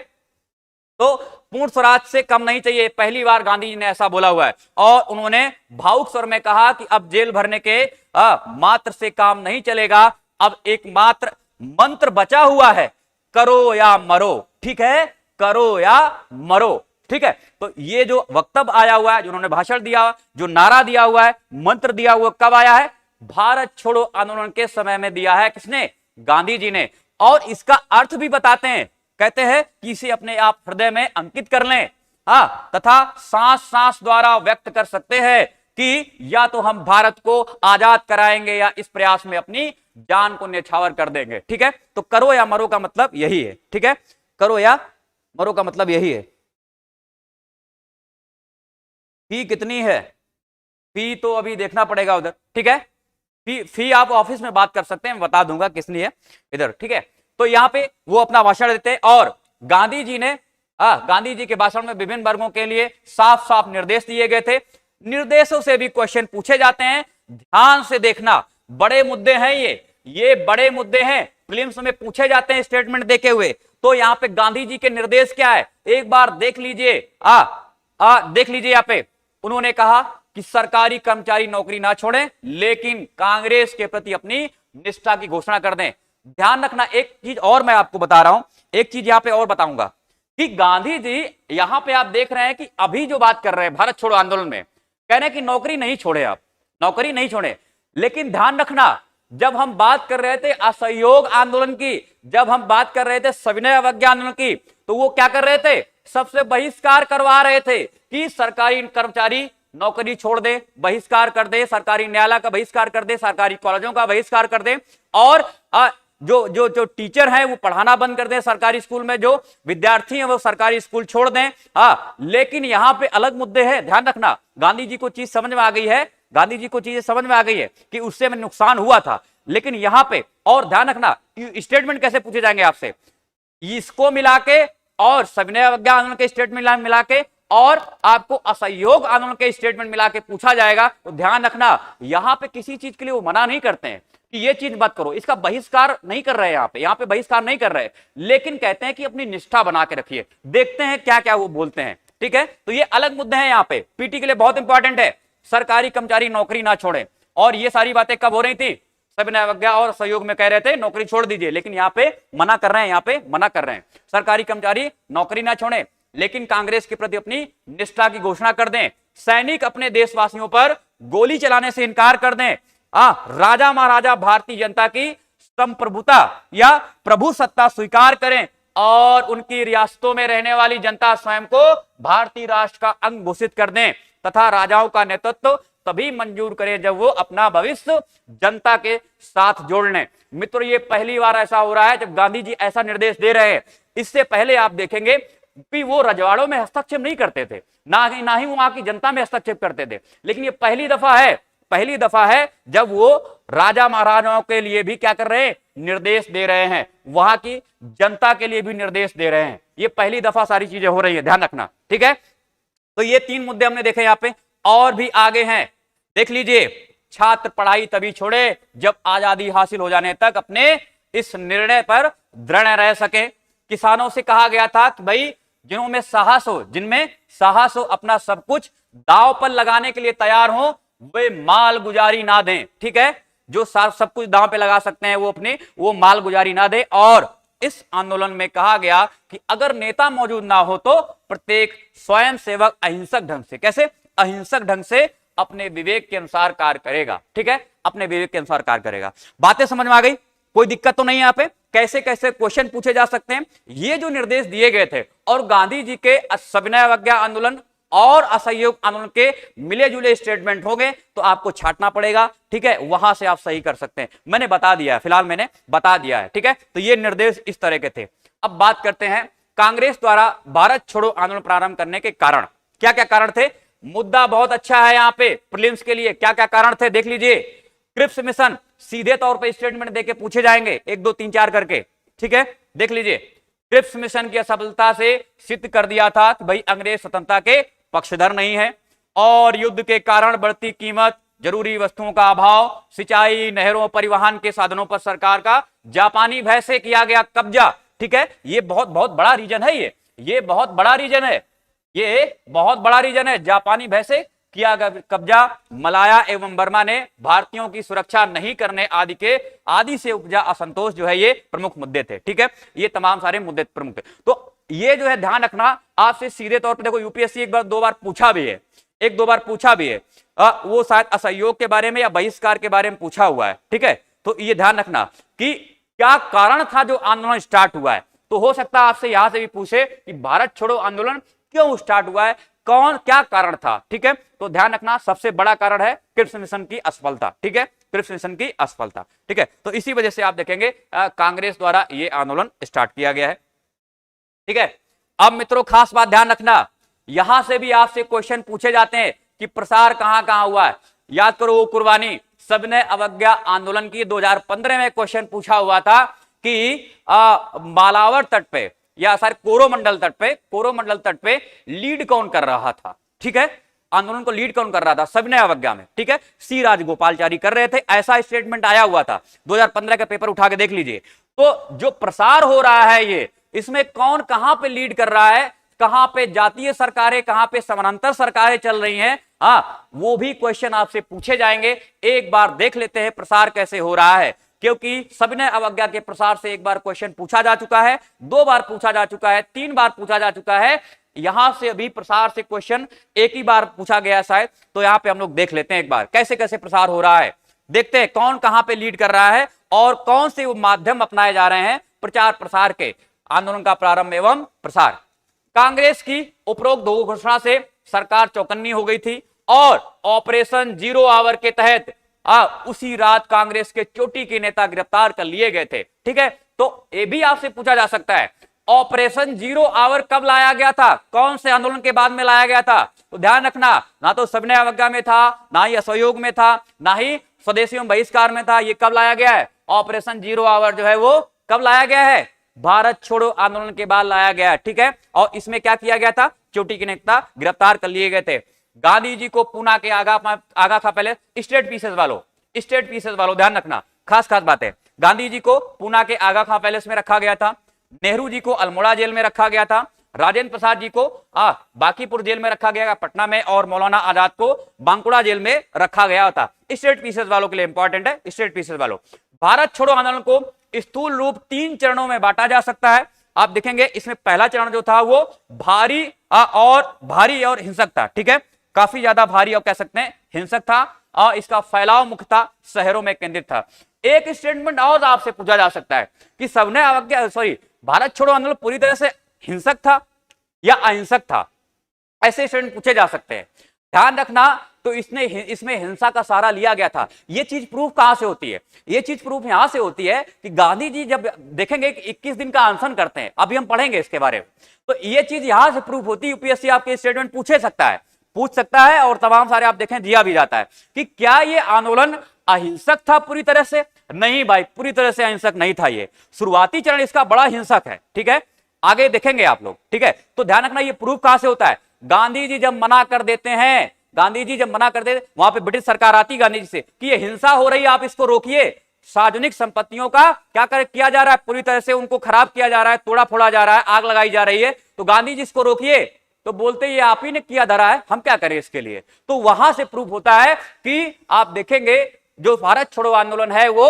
तो पूर्ण स्वराज से कम नहीं चाहिए, पहली बार गांधी जी ने ऐसा बोला हुआ है। और उन्होंने भावुक स्वर में कहा कि अब जेल भरने के मात्र से काम नहीं चलेगा, अब एक मात्र मंत्र बचा हुआ है, करो या मरो। ठीक है, करो या मरो। ठीक है, तो ये जो वक्तव्य आया हुआ है, जो उन्होंने भाषण दिया, जो नारा दिया हुआ है, मंत्र दिया हुआ, कब आया है? भारत छोड़ो आंदोलन के समय में दिया है। किसने? गांधी जी ने। और इसका अर्थ भी बताते हैं, कहते हैं कि इसे अपने आप हृदय में अंकित कर लें, तथा सांस सांस द्वारा व्यक्त कर सकते हैं कि या तो हम भारत को आजाद कराएंगे या इस प्रयास में अपनी जान को न्यौछावर कर देंगे। ठीक है, तो करो या मरो का मतलब यही है। ठीक है, करो या मरो का मतलब यही है। फी कितनी है? फी तो अभी देखना पड़ेगा उधर। ठीक है, फी आप ऑफिस में बात कर सकते हैं, मैं बता दूंगा किसनी है इधर। ठीक है, तो यहां पे वो अपना भाषण देते हैं और गांधी जी के भाषण में विभिन्न वर्गों के लिए साफ साफ निर्देश दिए गए थे। निर्देशों से भी क्वेश्चन पूछे जाते हैं, ध्यान से देखना, बड़े मुद्दे हैं ये बड़े मुद्दे हैं, प्रीलिम्स में पूछे जाते हैं स्टेटमेंट देखे हुए। तो यहां पे गांधी जी के निर्देश क्या है, एक बार देख लीजिए। देख लीजिए यहां पे उन्होंने कहा कि सरकारी कर्मचारी नौकरी ना छोड़ें, लेकिन कांग्रेस के प्रति अपनी निष्ठा की घोषणा कर दें। ध्यान रखना, एक चीज और मैं आपको बता रहा हूं, एक चीज यहां पे और बताऊंगा कि गांधी जी यहां पे आप देख रहे हैं कि अभी जो बात कर रहे हैं भारत छोड़ो आंदोलन में, कह रहे हैं कि नौकरी नहीं छोड़े, आप नौकरी नहीं छोड़े। लेकिन ध्यान रखना, जब हम बात कर रहे थे असहयोग आंदोलन की, जब हम बात कर रहे थे सविनय अवज्ञा आंदोलन की, तो वो क्या कर रहे थे, सबसे बहिष्कार करवा रहे थे कि सरकारी कर्मचारी नौकरी छोड़ दे, बहिष्कार कर दे, सरकारी न्यायालय का बहिष्कार कर दे, सरकारी कॉलेजों का बहिष्कार कर दे, और जो जो जो टीचर हैं वो पढ़ाना बंद कर दें सरकारी स्कूल में, जो विद्यार्थी हैं वो सरकारी स्कूल छोड़ दें। लेकिन यहां पे अलग मुद्दे हैं, ध्यान रखना। गांधी जी को चीज समझ में आ गई है, गांधी जी को चीजें समझ में आ गई है कि उससे में नुकसान हुआ था, लेकिन यहां पे और ध्यान रखना, स्टेटमेंट कैसे पूछे जाएंगे आपसे, इसको मिला के और सविनय अवज्ञा आंदोलन के स्टेटमेंट मिला के और आपको असहयोग आंदोलन के स्टेटमेंट मिला के पूछा जाएगा। तो ध्यान रखना, यहां पे किसी चीज के लिए वो मना नहीं करते हैं कि ये चीज मत करो, इसका बहिष्कार नहीं कर रहे हैं, यहां पे बहिष्कार नहीं कर रहे, लेकिन कहते हैं कि अपनी निष्ठा बना के रखिए। देखते हैं क्या क्या वो बोलते हैं, ठीक है। तो ये अलग मुद्दे हैं, यहां पे पीटी के लिए बहुत इंपॉर्टेंट है, सरकारी कर्मचारी नौकरी ना छोड़े। और ये सारी बातें कब हो रही थी, सविनय अवज्ञा और सहयोग में कह रहे थे नौकरी छोड़ दीजिए, लेकिन यहाँ पे मना कर रहे हैं, यहाँ पे मना कर रहे हैं सरकारी कर्मचारी नौकरी ना छोड़े, लेकिन कांग्रेस के प्रति अपनी निष्ठा की घोषणा कर दें। सैनिक अपने देशवासियों पर गोली चलाने से इनकार कर दें। राजा महाराजा भारतीय जनता की संप्रभुता या प्रभु सत्ता स्वीकार करें और उनकी रियासतों में रहने वाली जनता स्वयं को भारतीय राष्ट्र का अंग घोषित कर दें तथा राजाओं का नेतृत्व तभी मंजूर करें जब वो अपना भविष्य जनता के साथ जोड़ लें। मित्रों, ये पहली बार ऐसा हो रहा है जब गांधी जी ऐसा निर्देश दे रहे हैं। इससे पहले आप देखेंगे कि वो रजवाड़ों में हस्तक्षेप नहीं करते थे, ना ही वहां की जनता में हस्तक्षेप करते थे, लेकिन ये पहली दफा है जब वो राजा महाराजाओं के लिए भी क्या कर रहे हैं, निर्देश दे रहे हैं, वहां की जनता के लिए भी निर्देश दे रहे हैं। ये पहली दफा सारी चीजें हो रही है, ध्यान रखना, ठीक है। तो ये 3 मुद्दे हमने देखे, यहाँ पे और भी आगे हैं, देख लीजिए। छात्र पढ़ाई तभी छोड़े जब आजादी हासिल हो जाने तक अपने इस निर्णय पर दृढ़ रह सके। किसानों से कहा गया था कि भाई जिनमें साहस हो, अपना सब कुछ दांव पर लगाने के लिए तैयार हो, वे माल गुजारी ना दें, ठीक है। जो सब कुछ दांव पे लगा सकते हैं वो माल गुजारी ना दें। और इस आंदोलन में कहा गया कि अगर नेता मौजूद ना हो तो प्रत्येक स्वयं सेवक अहिंसक ढंग से, कैसे, अहिंसक ढंग से अपने विवेक के अनुसार कार्य करेगा, ठीक है, अपने विवेक के अनुसार कार्य करेगा। बातें समझ में आ गई, कोई दिक्कत तो नहीं है यहाँ पे। कैसे कैसे क्वेश्चन पूछे जा सकते हैं, ये जो निर्देश दिए गए थे और गांधी जी के सविनय अवज्ञा आंदोलन और असहयोग आंदोलन के मिले जुले स्टेटमेंट हो गए तो आपको छांटना पड़ेगा, ठीक है, वहां से आप सही कर सकते हैं। मैंने बता दिया है, फिलहाल मैंने बता दिया है, ठीक है। तो ये निर्देश इस तरह के थे। अब बात करते हैं कांग्रेस द्वारा भारत छोड़ो आंदोलन प्रारंभ करने के कारण, क्या क्या कारण थे। मुद्दा बहुत अच्छा है यहाँ पे प्रीलिम्स के लिए, क्या क्या कारण थे देख लीजिए। क्रिप्स मिशन सीधे तौर पे स्टेटमेंट देके पूछे जाएंगे, 1 2 3 4 करके, ठीक है, देख लीजिए। क्रिप्स मिशन की असफलता से सिद्ध कर दिया था कि भाई अंग्रेज स्वतंत्रता के पक्षधर नहीं है और युद्ध के कारण बढ़ती कीमत, जरूरी वस्तुओं का अभाव, सिंचाई, नहरों, परिवहन के साधनों पर सरकार का जापानी भय से किया गया कब्जा, ठीक है। ये बहुत बड़ा रीजन है, ये बहुत बड़ा रीजन है, ये बहुत बड़ा रीजन है। जापानी भय से किया गया कब्जा, मलाया एवं बर्मा ने भारतीयों की सुरक्षा नहीं करने आदि से उपजा असंतोष, जो है ये प्रमुख मुद्दे थे, ठीक है। ये तमाम सारे मुद्दे प्रमुख थे। तो ये जो है ध्यान रखना, आपसे सीधे तौर पर देखो यूपीएससी 1 बार 2 बार पूछा भी है, 1 2 बार पूछा भी है। वो शायद असहयोग के बारे में या बहिष्कार के बारे में पूछा हुआ है, ठीक है। तो ये ध्यान रखना कि क्या कारण था जो आंदोलन स्टार्ट हुआ है। तो हो सकता है आपसे यहां से भी पूछे कि भारत छोड़ो आंदोलन क्यों स्टार्ट हुआ है, क्या कारण था, ठीक है। तो ध्यान रखना, सबसे बड़ा कारण है क्रिप्स मिशन की असफलता, ठीक है, क्रिप्स मिशन की असफलता, ठीक है। तो इसी वजह से आप देखेंगे कांग्रेस द्वारा यह आंदोलन स्टार्ट किया गया है, ठीक है। अब मित्रों खास बात ध्यान रखना, यहां से भी आपसे क्वेश्चन पूछे जाते हैं कि प्रसार कहां हुआ है। याद करो वो कुर्बानी सविनय अवज्ञा आंदोलन की 2015 में क्वेश्चन पूछा हुआ था कि मालावर तट पे या सर कोरोमंडल तट पे लीड कौन कर रहा था, ठीक है, आंदोलन को लीड कौन कर रहा था सविनय अवज्ञा में, ठीक है, सी राजगोपालचारी कर रहे थे, ऐसा स्टेटमेंट आया हुआ था। 2015 का पेपर उठा के देख लीजिए। तो जो प्रसार हो रहा है इसमें कौन कहां पे लीड कर रहा है, कहां पे जातीय सरकारें, कहां पे समानांतर सरकारें चल रही हैं, वो भी क्वेश्चन आपसे पूछे जाएंगे। एक बार देख लेते हैं प्रसार कैसे हो रहा है, क्योंकि सविनय अवज्ञा के प्रसार से एक बार क्वेश्चन पूछा जा चुका है, 2 बार पूछा जा चुका है, 3 बार पूछा जा चुका है। यहां से अभी प्रसार से क्वेश्चन एक ही बार पूछा गया शायद, तो यहां पे हम लोग देख लेते हैं एक बार कैसे कैसे प्रसार हो रहा है। देखते हैं कौन कहां पे लीड कर रहा है और कौन से वो माध्यम अपनाए जा रहे हैं प्रचार प्रसार के। आंदोलन का प्रारंभ एवं प्रसार। कांग्रेस की उपरोक्त दो घोषणा से सरकार चौकन्नी हो गई थी और ऑपरेशन जीरो आवर के तहत उसी रात कांग्रेस के चोटी के नेता गिरफ्तार कर लिए गए थे। ठीक है, तो ये भी आपसे पूछा जा सकता है ऑपरेशन जीरो आवर कब लाया गया था, कौन से आंदोलन के बाद में लाया गया था। तो ध्यान रखना, ना तो सविनय अवज्ञा में था, ना ही असहयोग में था, ना ही स्वदेशियों बहिष्कार में था। ये कब लाया गया है ऑपरेशन जीरो आवर जो है वो कब लाया गया है, भारत छोड़ो आंदोलन के बाद लाया गया है। ठीक है, और इसमें क्या किया गया था, चोटी के नेता गिरफ्तार कर लिए गए थे। गांधी जी को पूना के आगा खा पैलेस, स्टेट पीसेस वालों ध्यान रखना, खास बात है। गांधी जी को पूना के आगा खा पैलेस में रखा गया था, नेहरू जी को अल्मोड़ा जेल में रखा गया था, राजेंद्र प्रसाद जी को बांकीपुर जेल में रखा गया पटना में, और मौलाना आजाद को बांकुड़ा जेल में रखा गया था। स्टेट पीसेस वालों के लिए इंपॉर्टेंट है, स्टेट पीसेस वालों। भारत छोड़ो आंदोलन को स्थूल रूप 3 चरणों में बांटा जा सकता है। आप देखेंगे इसमें पहला चरण जो था वो भारी और हिंसक था। ठीक है, काफी ज्यादा भारी और कह सकते हैं हिंसक था और इसका फैलाव मुख्यतः शहरों में केंद्रित था। एक स्टेटमेंट और आपसे पूछा जा सकता है कि सविनय अवज्ञा भारत छोड़ो आंदोलन पूरी तरह से हिंसक था या अहिंसक था, ऐसे स्टेटमेंट पूछे जा सकते हैं। ध्यान रखना, तो इसमें हिंसा का सहारा लिया गया था। यह चीज प्रूफ कहां से होती है, यह चीज प्रूफ यहां से होती है कि गांधी जी जब देखेंगे कि 21 दिन का अनशन करते हैं, अभी हम पढ़ेंगे इसके बारे में, तो यह चीज यहां से प्रूफ होती है। यूपीएससी आपके स्टेटमेंट पूछ सकता है और तमाम सारे आप देखें दिया भी जाता है कि क्या यह आंदोलन अहिंसक था पूरी तरह से। नहीं भाई, पूरी तरह से अहिंसक नहीं था। ये शुरुआती चरण इसका बड़ा हिंसक है। ठीक है, आगे देखेंगे आप लोग। ठीक है, तो ध्यान रखना, ये प्रूफ कहां से होता है, गांधी जी जब मना कर देते हैं, वहां पे ब्रिटिश सरकार आती गांधी जी से कि ये हिंसा हो रही है, आप इसको रोकिए। सार्वजनिक संपत्तियों का किया जा रहा है, पूरी तरह से उनको खराब किया जा रहा है, तोड़ा फोड़ा जा रहा है, आग लगाई जा रही है, तो गांधी जी इसको रोकिए। तो बोलते ये आप ही ने किया धरा है, हम क्या करें इसके लिए। तो वहां से प्रूफ होता है कि आप देखेंगे जो भारत छोड़ो आंदोलन है वो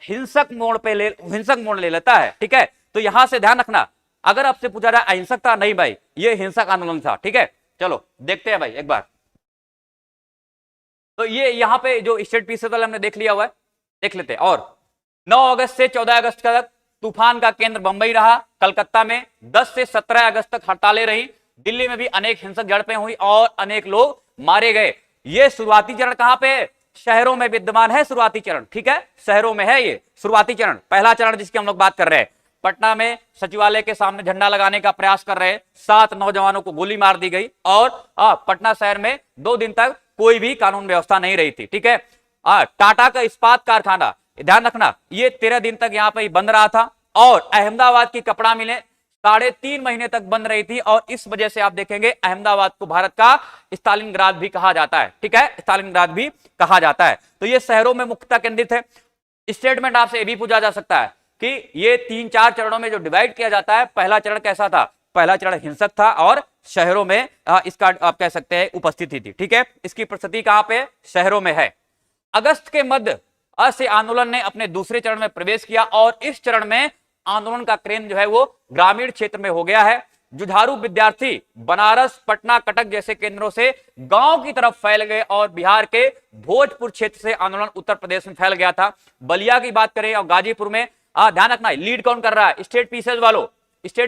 हिंसक मोड़ ले लेता है। ठीक है, तो यहां से ध्यान रखना, अगर आपसे पूछा जाए अहिंसक था, नहीं भाई ये हिंसक आंदोलन था। ठीक है, चलो देखते हैं भाई एक बार। तो ये यहां पे जो स्टेट पीसेस वाला हमने देख लिया हुआ है, देख लेते हैं। और 9 अगस्त से 14 अगस्त तक तूफान का केंद्र बंबई रहा। कलकत्ता में 10 से 17 अगस्त तक हड़तालें रही। दिल्ली में भी अनेक हिंसक झड़पें हुई और अनेक लोग मारे गए। ये शुरुआती चरण कहां पे है, शहरों में विद्यमान है शुरुआती चरण। ठीक है, शहरों में है ये शुरुआती चरण, पहला चरण जिसकी हम लोग बात कर रहे हैं। पटना में सचिवालय के सामने झंडा लगाने का प्रयास कर रहे 7 नौजवानों को गोली मार दी गई और पटना शहर में 2 दिन तक कोई भी कानून व्यवस्था नहीं रही थी। ठीक है, टाटा का इस्पात कारखाना, ध्यान रखना, ये 13 दिन तक यहाँ पे बंद रहा था। और अहमदाबाद की कपड़ा मिलें 3.5 महीने तक बंद रही थी और इस वजह से आप देखेंगे अहमदाबाद को भारत का स्टालिनग्राद भी कहा जाता है। ठीक है, स्टालिनग्राद भी कहा जाता है। तो ये शहरों में मुख्यतः केंद्रित है। स्टेटमेंट आपसे ये भी पूछा जा सकता है कि ये 3-4 चरणों में जो डिवाइड किया जाता है, पहला चरण कैसा था, पहला चरण हिंसक था और शहरों में इसका आप कह सकते हैं उपस्थिति थी। ठीक है, इसकी प्रस्तुति कहां पे, शहरों में है। अगस्त के मध्य से आंदोलन ने अपने दूसरे चरण में प्रवेश किया और इस चरण में आंदोलन का केंद्र जो है वो ग्रामीण क्षेत्र में हो गया है। जुझारू विद्यार्थी बनारस, पटना, कटक जैसे केंद्रों से गांव की तरफ फैल गए और बिहार के भोजपुर क्षेत्र से आंदोलन उत्तर प्रदेश में फैल गया था। बलिया की बात करें और गाजीपुर में, ध्यान रखना लीड कौन कर रहा है, स्टेट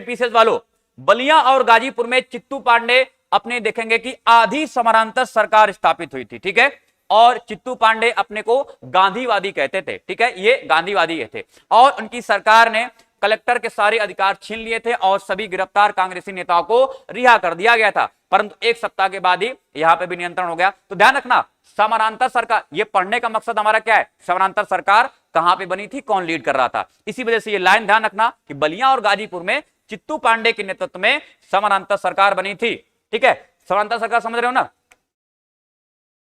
पीसेस वालों। बलिया और गाजीपुर में चित्तू पांडे अपने देखेंगे कि आधी समानांतर सरकार स्थापित हुई थी। ठीक है, और चित्तू पांडे अपने को गांधीवादी कहते थे। ठीक है, ये गांधीवादी थे और उनकी सरकार ने कलेक्टर के सारे अधिकार छीन लिए थे और सभी गिरफ्तार कांग्रेसी नेताओं को रिहा कर दिया गया था, परंतु 1 सप्ताह के बाद ही यहां पे भी नियंत्रण हो गया। तो ध्यान रखना, समानांतर सरकार, ये पढ़ने का मकसद हमारा क्या है, समानांतर सरकार कहां पे बनी थी, कौन लीड कर रहा था। इसी वजह से ये लाइन ध्यान रखना कि बलिया और गाजीपुर में चित्तू पांडे के नेतृत्व में समानांतर सरकार बनी थी। ठीक है, समानांतर सरकार समझ रहे हो ना,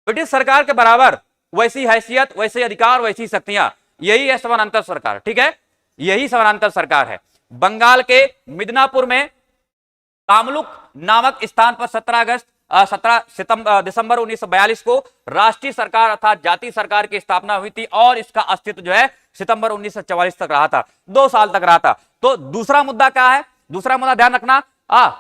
ब्रिटिश सरकार के बराबर वैसी हैसियत, वैसे अधिकार, वैसी शक्तियां, यही है समानांतर सरकार। ठीक है, यही समानांतर सरकार है। बंगाल के मिदनापुर में तामलुक नामक स्थान पर 17 दिसंबर 1942 को राष्ट्रीय सरकार अर्थात जाति सरकार की स्थापना हुई थी और इसका अस्तित्व जो है सितंबर 1944 तक रहा था, 2 साल तक रहा था। तो दूसरा मुद्दा क्या है, दूसरा मुद्दा ध्यान रखना,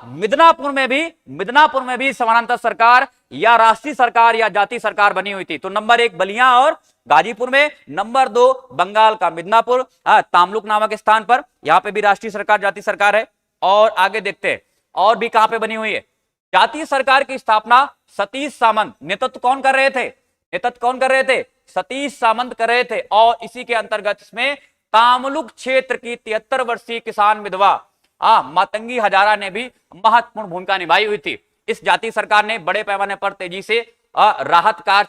मिदनापुर में भी समानांतर सरकार या राष्ट्रीय सरकार या जाति सरकार बनी हुई थी। तो नंबर 1 बलिया और गाजीपुर में, नंबर 2 बंगाल का मिदनापुर तामलुक नामक स्थान पर, यहां पे भी राष्ट्रीय सरकार जाति सरकार है। और आगे देखते हैं और भी कहां पे बनी हुई है जातीय सरकार की स्थापना। सतीश सामंत नेतृत्व कौन कर रहे थे, सतीश सामंत कर रहे थे। और इसी के अंतर्गत इसमें तामलुक क्षेत्र की 73 वर्षीय किसान विधवा मातंगी हजारा ने भी महत्वपूर्ण भूमिका निभाई हुई थी। इस जातीय सरकार ने बड़े पैमाने पर तेजी से राहत कार्य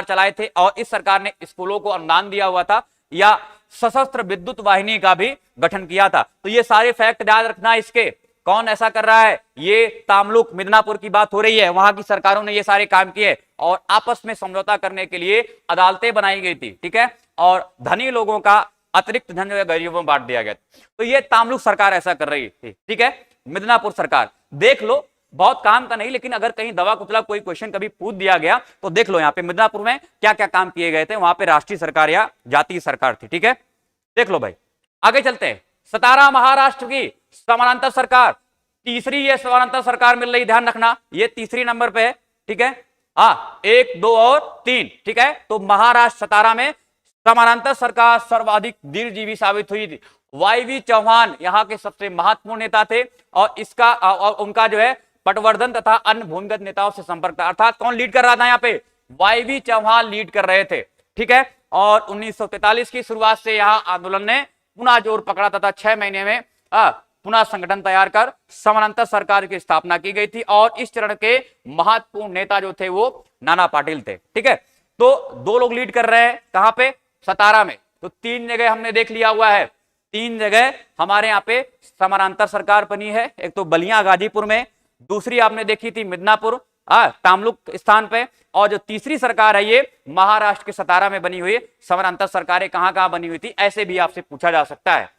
चलाए थे और इस सरकार ने स्कूलों को अनुदान दिया हुआ था या सशस्त्र विद्युत वाहिनी का भी गठन किया था। तो ये सारे फैक्ट याद रखना। इसके कौन ऐसा कर रहा है, ये तामलुक मिदनापुर की बात हो रही है, वहां की सरकारों ने ये सारे काम किए और आपस में समझौता करने के लिए अदालतें बनाई गई थी, ठीक है, और धनी लोगों का अतिरिक्त धन जो है गरीबों में बांट दिया गया। तो ये तामलुक सरकार ऐसा कर रही थी, ठीक है। मिदनापुर सरकार देख लो, बहुत काम का नहीं, लेकिन अगर कहीं दवा कुचला कोई क्वेश्चन कभी पूछ दिया गया तो देख लो यहाँ पे मिदनापुर में क्या क्या काम किए गए थे, वहां पे राष्ट्रीय सरकार या जातीय सरकार थी, ठीक है। देख लो भाई, आगे चलते हैं। सतारा महाराष्ट्र की समानांतर सरकार, तीसरी ये समानांतर सरकार मिल रही, ध्यान रखना, ये तीसरी नंबर पे है, ठीक है। 1, 2 और 3, ठीक है। तो महाराष्ट्र सतारा में समानांतर सरकार सर्वाधिक दीर्घजीवी साबित हुई थी। वाईवी चौहान यहाँ के सबसे महत्वपूर्ण नेता थे और उनका जो है पटवर्धन तथा अन्य भूमिगत नेताओं से संपर्क था। अर्थात कौन लीड कर रहा था यहाँ पे, वाईवी चौहान लीड कर रहे थे, ठीक है। और 1943 की शुरुआत से यहाँ आंदोलन ने पुनः जोर पकड़ा तथा 6 महीने में पुनः संगठन तैयार कर समानांतर सरकार की स्थापना की गई थी और इस चरण के महत्वपूर्ण नेता जो थे वो नाना पाटिल थे, ठीक है। तो 2 लोग लीड कर रहे हैं, कहां पे, सतारा में। तो 3 जगह हमने देख लिया हुआ है, 3 जगह हमारे यहाँ पे समानांतर सरकार बनी है। एक तो बलिया गाजीपुर में, दूसरी आपने देखी थी मिदनापुर तामलुक स्थान पे, और जो तीसरी सरकार है ये महाराष्ट्र के सतारा में बनी हुई। समानांतर सरकारें कहां बनी हुई थी, ऐसे भी आपसे पूछा जा सकता है।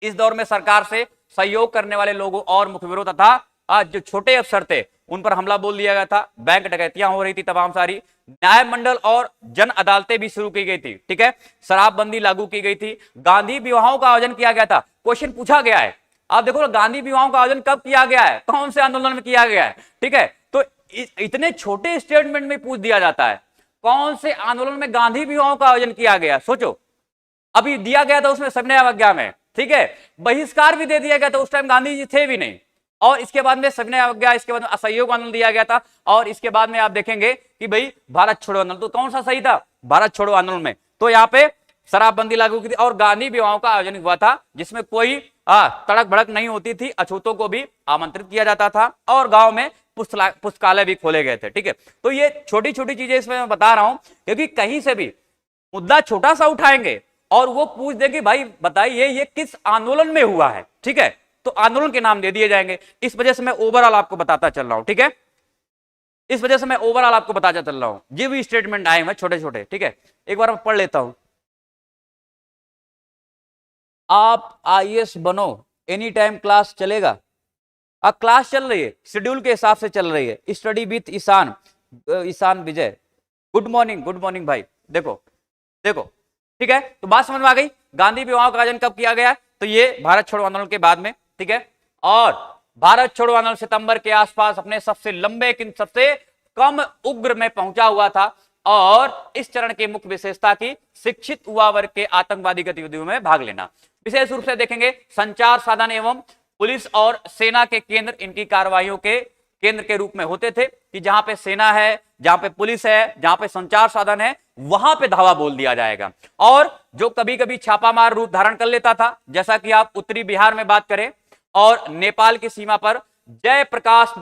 इस दौर में सरकार से सहयोग करने वाले लोगों और मुखबिरों तथा जो छोटे अफसर थे उन पर हमला बोल दिया गया था। बैंक डकैतियां हो रही थी तमाम सारी, न्याय मंडल और जन अदालतें भी शुरू की गई थी, ठीक है। शराबबंदी लागू की गई थी। गांधी विवाहों का आयोजन किया गया था। क्वेश्चन पूछा गया है, आप देखो गांधी विवाहों का आयोजन कब किया गया है, कौन से आंदोलन में किया गया है, ठीक है। तो इतने छोटे स्टेटमेंट में पूछ दिया जाता है कौन से आंदोलन में गांधी विवाहों का आयोजन किया गया। सोचो, अभी दिया गया था उसमें सविनय अवज्ञा में, ठीक है, बहिष्कार भी दे दिया गया था, उस टाइम गांधी जी थे भी नहीं। और इसके बाद में सविनय अवज्ञा, इसके बाद में असहयोग आंदोलन दिया गया था और इसके बाद में आप देखेंगे कि भाई भारत छोड़ो आंदोलन। तो कौन सा सही था, भारत छोड़ो आंदोलन में। तो यहाँ पे शराबबंदी लागू की थी और गांधी विवाहों का आयोजन हुआ था जिसमें कोई तड़क भड़क नहीं होती थी, अछूतों को भी आमंत्रित किया जाता था और गांव में पुस्तकालय भी खोले गए थे, ठीक है। तो ये छोटी छोटी चीजें इसमें मैं बता रहा हूं क्योंकि कहीं से भी मुद्दा छोटा सा उठाएंगे और वो पूछ देंगे भाई बताइए ये किस आंदोलन में हुआ है, ठीक है। तो आंदोलन के नाम दे दिए जाएंगे। इस वजह से मैं ओवरऑल आपको बताता चल रहा हूं, ठीक है। इस वजह से मैं ओवरऑल आपको बताता चल रहा हूं, ये भी स्टेटमेंट आए हैं छोटे छोटे, ठीक है। एक बार मैं पढ़ लेता हूं। आप आईएएस बनो, एनी टाइम क्लास चलेगा। अब क्लास चल रही है, शेड्यूल के हिसाब से चल रही है। Study with Ishan Vijay. Good morning भाई। देखो देखो, ठीक है। तो बात समझ में आ गई। गांधी विवाहों का आयोजन कब किया गया, तो ये भारत छोड़ो आंदोलन के बाद में, ठीक है। और भारत छोड़ो आंदोलन सितंबर के आसपास अपने सबसे लंबे सबसे कम उग्र में पहुंचा हुआ था और इस चरण की मुख्य विशेषता की शिक्षित युवा वर्ग के आतंकवादी गतिविधियों में भाग लेना। विशेष रूप से देखेंगे संचार साधन एवं पुलिस और सेना के केंद्र इनकी कार्रवाइयों के केंद्र के रूप में होते थे कि जहां पे सेना है, जहां पे पुलिस है, जहां पे संचार साधन है, वहां पे धावा बोल दिया जाएगा। और जो कभी कभी छापामार रूप धारण कर लेता था, जैसा कि आप उत्तरी बिहार में बात करें और नेपाल की सीमा पर जयप्रकाश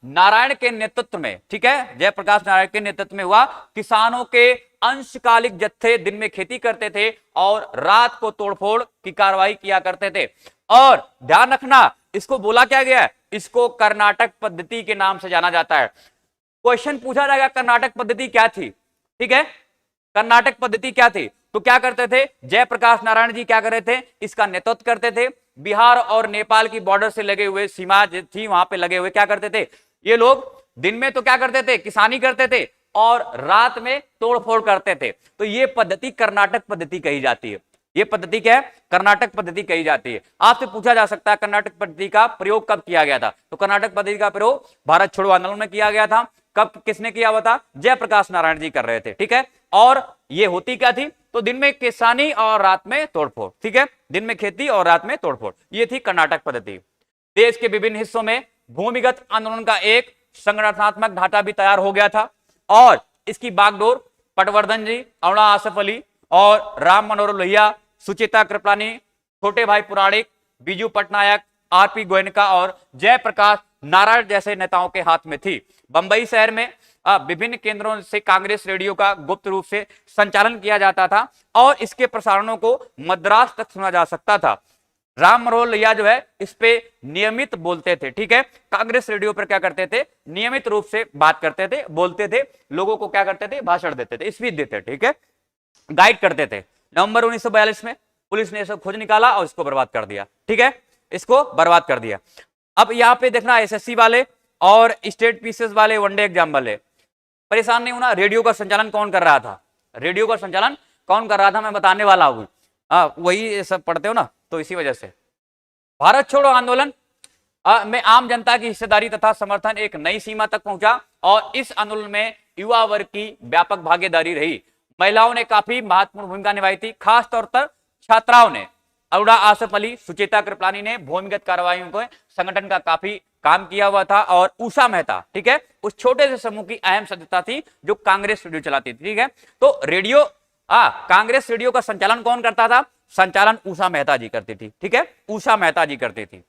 नारायण के नेतृत्व में, ठीक है, जयप्रकाश नारायण के नेतृत्व में हुआ। किसानों के अंशकालिक जत्थे दिन में खेती करते थे और रात को तोड़फोड़ की कार्रवाई किया करते थे। और ध्यान रखना, इसको बोला क्या गया है, इसको कर्नाटक पद्धति के नाम से जाना जाता है। क्वेश्चन पूछा जाएगा कर्नाटक पद्धति क्या थी, ठीक है। कर्नाटक पद्धति क्या थी, तो क्या करते थे, जयप्रकाश नारायण जी क्या कर रहे थे, इसका नेतृत्व करते थे। बिहार और नेपाल की बॉर्डर से लगे हुए सीमा थी, वहां पे लगे हुए क्या करते थे ये लोग, दिन में तो क्या करते थे, किसानी करते थे और रात में तोड़फोड़ करते थे। तो ये पद्धति कर्नाटक पद्धति कही जाती है। ये पद्धति क्या है, कर्नाटक पद्धति कही जाती है। आपसे पूछा जा सकता है कर्नाटक पद्धति का प्रयोग कब किया गया था, तो कर्नाटक पद्धति का प्रयोग भारत छोड़ो आंदोलन में किया गया था। कब, किसने किया हुआ था, जयप्रकाश नारायण जी कर रहे थे, ठीक है। और ये होती क्या थी, तो दिन में किसानी और रात में तोड़फोड़, ठीक है, दिन में खेती और रात में तोड़फोड़, ये थी कर्नाटक पद्धति। देश के विभिन्न हिस्सों में भूमिगत आंदोलन का एक संगठनात्मक ढांचा भी तैयार हो गया था और इसकी बागडोर पटवर्धन जी, अरुणा आसफ अली और राम मनोहर लोहिया, सुचेता कृपलानी, छोटे भाई पुराणिक, बीजू पटनायक, आरपी गोयनका और जयप्रकाश नारायण जैसे नेताओं के हाथ में थी। बंबई शहर में विभिन्न केंद्रों से कांग्रेस रेडियो का गुप्त रूप से संचालन किया जाता था और इसके प्रसारणों को मद्रास तक सुना जा सकता था। राम मनोहर लोहिया जो है इस पे नियमित बोलते थे, ठीक है, कांग्रेस रेडियो पर क्या करते थे, नियमित रूप से बात करते थे, बोलते थे, लोगों को क्या करते थे, भाषण देते थे, स्पीच देते, ठीक है, गाइड करते थे। नवंबर 1942 में पुलिस ने इसे खोज निकाला और इसको बर्बाद कर दिया, ठीक है, इसको बर्बाद कर दिया। अब यहाँ पे देखना एसएससी वाले और स्टेट पीसीएस वाले, वनडे एग्जाम वाले परेशान नहीं होना। रेडियो का संचालन कौन कर रहा था, रेडियो का संचालन कौन कर रहा था, मैं बताने वाला हूं। वही सब पढ़ते हो ना, तो इसी वजह से भारत छोड़ो आंदोलन में आम जनता की हिस्सेदारी तथा समर्थन एक नई सीमा तक पहुंचा और इस आंदोलन में युवा वर्ग की व्यापक भागीदारी रही। महिलाओं ने काफी महत्वपूर्ण भूमिका निभाई थी, खास तौर पर छात्राओं ने, अरुणा आसफ अली, सुचेता कृपलानी ने भूमिगत कार्रवाइयों को संगठन का काफी काम किया हुआ था और उषा मेहता, ठीक है, उस छोटे से समूह की अहम सदस्यता थी जो कांग्रेस रेडियो चलाती थी, ठीक है। तो रेडियो कांग्रेस रेडियो का संचालन कौन करता था, संचालन उषा मेहता जी करती थी, ठीक है, उषा मेहता जी करती थी।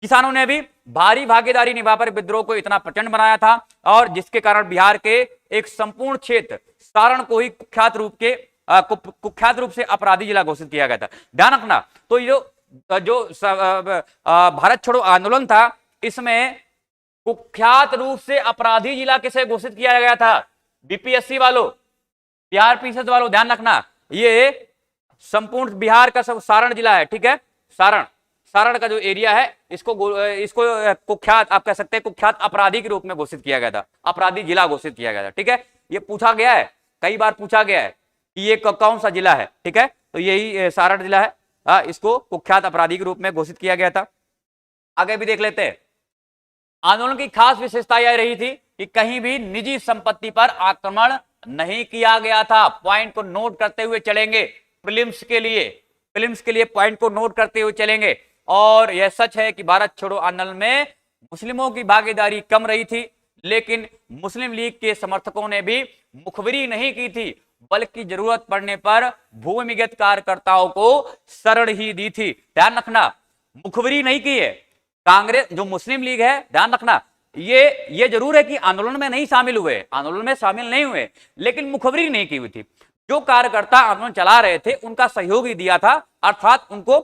किसानों ने भी भारी भागीदारी निभाकर विद्रोह को इतना प्रचंड बनाया था और जिसके कारण बिहार के एक संपूर्ण क्षेत्र सारण को ही कुख्यात रूप से अपराधी जिला घोषित किया गया था। ध्यान रखना, तो जो भारत छोड़ो आंदोलन था इसमें कुख्यात रूप से अपराधी जिला किसे घोषित किया गया था, बीपीएससी वालों, बिहार पीसीएस वालों, ध्यान रखना, ये संपूर्ण बिहार का सब सारण जिला है, ठीक है, सारण का जो एरिया है इसको कुख्यात, आप कह सकते हैं कुख्यात अपराधी के रूप में घोषित किया गया था, अपराधी जिला घोषित किया गया था, ठीक है। ये पूछा गया है, कई बार पूछा गया है कि ये कौन सा जिला है, ठीक है, तो यही सारण जिला है, इसको कुख्यात अपराधी के रूप में घोषित किया गया था। आगे भी देख लेते हैं। आंदोलन की खास विशेषता यह रही थी कि कहीं भी निजी संपत्ति पर आक्रमण नहीं किया गया था। पॉइंट को नोट करते हुए चलेंगे, प्रीलिम्स के लिए पॉइंट को नोट करते हुए चलेंगे। और यह सच है कि भारत छोड़ो आंदोलन में मुस्लिमों की भागीदारी कम रही थी, लेकिन मुस्लिम लीग के समर्थकों ने भी मुखबिरी नहीं की थी, बल्कि जरूरत पड़ने पर भूमिगत कार्यकर्ताओं को शरण ही दी थी। ध्यान रखना, मुखबिरी नहीं की है कांग्रेस, जो मुस्लिम लीग है, ध्यान रखना, ये जरूर है कि आंदोलन में नहीं शामिल हुए, आंदोलन में शामिल नहीं हुए, लेकिन मुखबिरी नहीं की हुई थी। जो कार्यकर्ता आंदोलन चला रहे थे उनका सहयोग ही दिया था, अर्थात उनको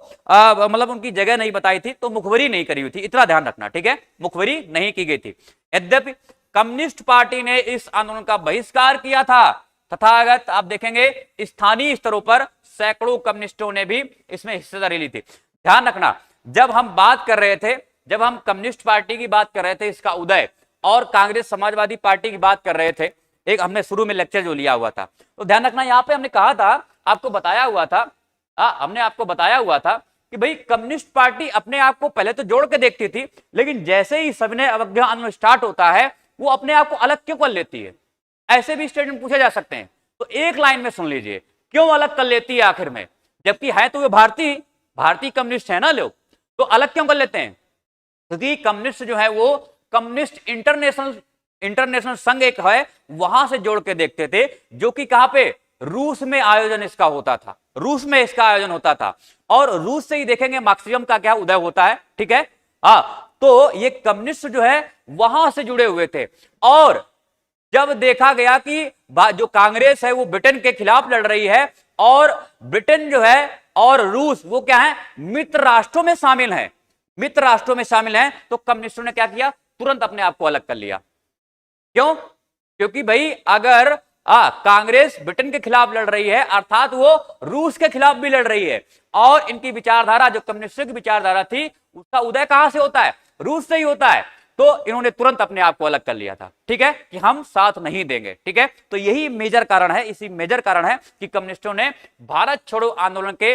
मतलब उनकी जगह नहीं बताई थी, तो मुखबिरी नहीं करी हुई थी, इतना ध्यान रखना, ठीक है, मुखबिरी नहीं की गई थी। यद्यपि कम्युनिस्ट पार्टी ने इस आंदोलन का बहिष्कार किया था, तथागत आप देखेंगे स्थानीय स्तरों पर सैकड़ों कम्युनिस्टों ने भी इसमें हिस्सेदारी ली थी। ध्यान रखना, जब हम बात कर रहे थे, जब हम कम्युनिस्ट पार्टी की बात कर रहे थे, इसका उदय, और कांग्रेस समाजवादी पार्टी की बात कर रहे थे, एक हमने शुरू में लेक्चर जो लिया हुआ था, तो ध्यान रखना, यहां पे हमने कहा था, आपको बताया हुआ था, हमने आपको बताया हुआ था कि भाई कम्युनिस्ट पार्टी अपने आप को पहले तो जोड़ के देखती थी, लेकिन जैसे ही सविनय अवज्ञा आंदोलन स्टार्ट होता है वो अपने आप को अलग क्यों कर लेती है। ऐसे भी स्टेटमेंट पूछे जा सकते हैं, तो एक लाइन में सुन लीजिए, क्यों अलग कर लेती है आखिर में, जबकि है तो वे भारतीय कम्युनिस्ट है ना लोग, तो अलग क्यों कर लेते हैं, क्योंकि कम्युनिस्ट जो है वो कम्युनिस्ट इंटरनेशनल संघ एक है, वहां से जोड़ के देखते थे, जो कि कहां पे, रूस में आयोजन इसका होता था, रूस में इसका आयोजन होता था, और रूस से ही देखेंगे मार्क्सिज्म का क्या उदय होता है, ठीक है। तो ये कम्युनिस्ट जो है वहां से जुड़े हुए थे, और जब देखा गया कि जो कांग्रेस है वो ब्रिटेन के खिलाफ लड़ रही है, और ब्रिटेन जो है और रूस वो क्या है, मित्र राष्ट्रों में शामिल है, मित्र राष्ट्रों में शामिल है, तो कम्युनिस्टों ने क्या किया, तुरंत अपने आप को अलग कर लिया। क्यों, क्योंकि भाई अगर कांग्रेस ब्रिटेन के खिलाफ लड़ रही है, अर्थात वो रूस के खिलाफ भी लड़ रही है। और इनकी विचारधारा, जो कम्युनिस्टों की विचारधारा थी, उसका उदय कहां से होता है? रूस से ही होता है। तो इन्होंने तुरंत अपने आप को अलग कर लिया था, ठीक है, कि हम साथ नहीं देंगे, ठीक है। तो यही मेजर कारण है, इसी मेजर कारण है कि कम्युनिस्टों ने भारत छोड़ो आंदोलन के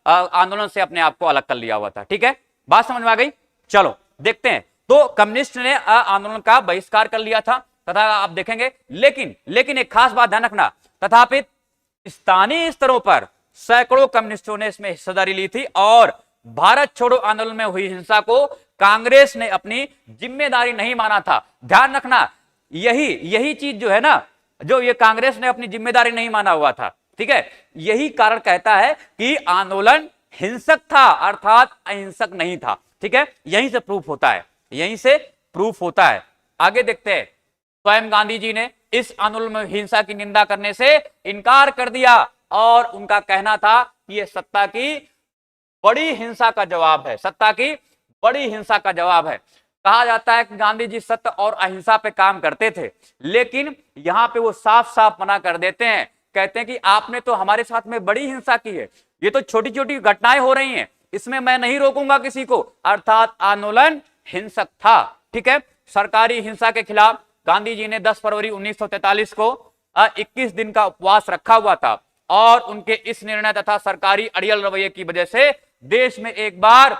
आंदोलन से अपने आप को अलग कर लिया हुआ था, ठीक है। बात समझ में आ गई? चलो देखते हैं। तो कम्युनिस्ट ने आंदोलन का बहिष्कार कर लिया था, तथा आप देखेंगे, लेकिन एक खास बात ध्यान रखना, तथापि स्थानीय स्तरों पर सैकड़ों कम्युनिस्टों ने इसमें हिस्सेदारी ली थी और भारत छोड़ो आंदोलन में हुई हिंसा को कांग्रेस ने अपनी जिम्मेदारी नहीं माना था। ध्यान रखना, यही चीज जो है ना, जो ये कांग्रेस ने अपनी जिम्मेदारी नहीं माना हुआ था, ठीक है, यही कारण कहता है कि आंदोलन हिंसक था, अर्थात अहिंसक नहीं था, ठीक है। यहीं से प्रूफ होता है, यहीं से प्रूफ होता है। आगे देखते हैं। स्वयं गांधी जी ने इस आंदोलन में हिंसा की निंदा करने से इनकार कर दिया और उनका कहना था कि यह सत्ता की बड़ी हिंसा का जवाब है, सत्ता की बड़ी हिंसा का जवाब है। कहा जाता है कि गांधी जी सत्य और अहिंसा पे काम करते थे, लेकिन यहां पे वो साफ साफ मना कर देते हैं, कहते हैं कि आपने तो हमारे साथ में बड़ी हिंसा की है, ये तो छोटी छोटी घटनाएं हो रही हैं, इसमें मैं नहीं रोकूंगा किसी को, अर्थात आंदोलन हिंसक था, ठीक है। सरकारी हिंसा के खिलाफ गांधी जी ने 10 फरवरी 1943 को 21 दिन का उपवास रखा हुआ था और उनके इस निर्णय तथा सरकारी अड़ियल रवैये की वजह से देश में एक बार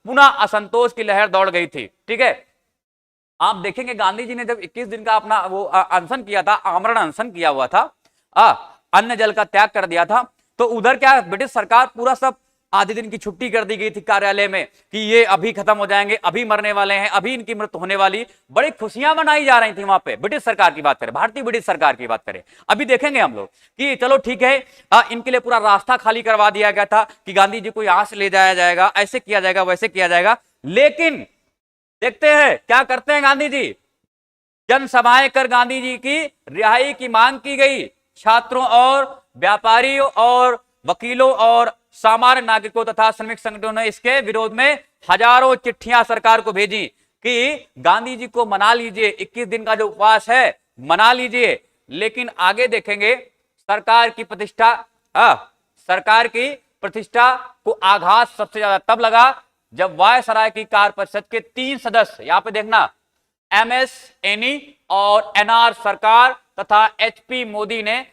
पुनः असंतोष की लहर दौड़ गई थी, ठीक है। आप देखेंगे गांधी जी ने जब 21 दिन का अपना वो अनशन किया था, आमरण अनशन किया हुआ था, अन्न जल का त्याग कर दिया था, तो उधर क्या ब्रिटिश सरकार पूरा सब आधे दिन की छुट्टी कर दी गई थी कार्यालय में कि ये अभी खत्म हो जाएंगे, अभी मरने वाले हैं, अभी इनकी मृत्यु होने वाली, बड़ी खुशियां मनाई जा रही थी वहां पे। ब्रिटिश सरकार की बात करें, भारतीय ब्रिटिश सरकार की बात करें, अभी देखेंगे हम लोग कि चलो ठीक है, इनके लिए पूरा रास्ता खाली करवा दिया गया था कि गांधी जी को यहां से ले जाया जाएगा, ऐसे किया जाएगा, वैसे किया जाएगा। लेकिन देखते हैं क्या करते हैं गांधी जी। जनसभाएं कर गांधी जी की रिहाई की मांग की गई। छात्रों और व्यापारियों और वकीलों और सामान्य नागरिकों तथा श्रमिक संगठनों ने इसके विरोध में हजारों चिट्ठियां सरकार को भेजी कि गांधी जी को मना लीजिए, 21 दिन का जो उपवास है मना लीजिए। लेकिन आगे देखेंगे सरकार की प्रतिष्ठा को आघात सबसे ज्यादा तब लगा जब वायसराय की कार्य परिषद के 3 सदस्य, यहां पे देखना, MS एनी और NR सरकार तथा HP मोदी ने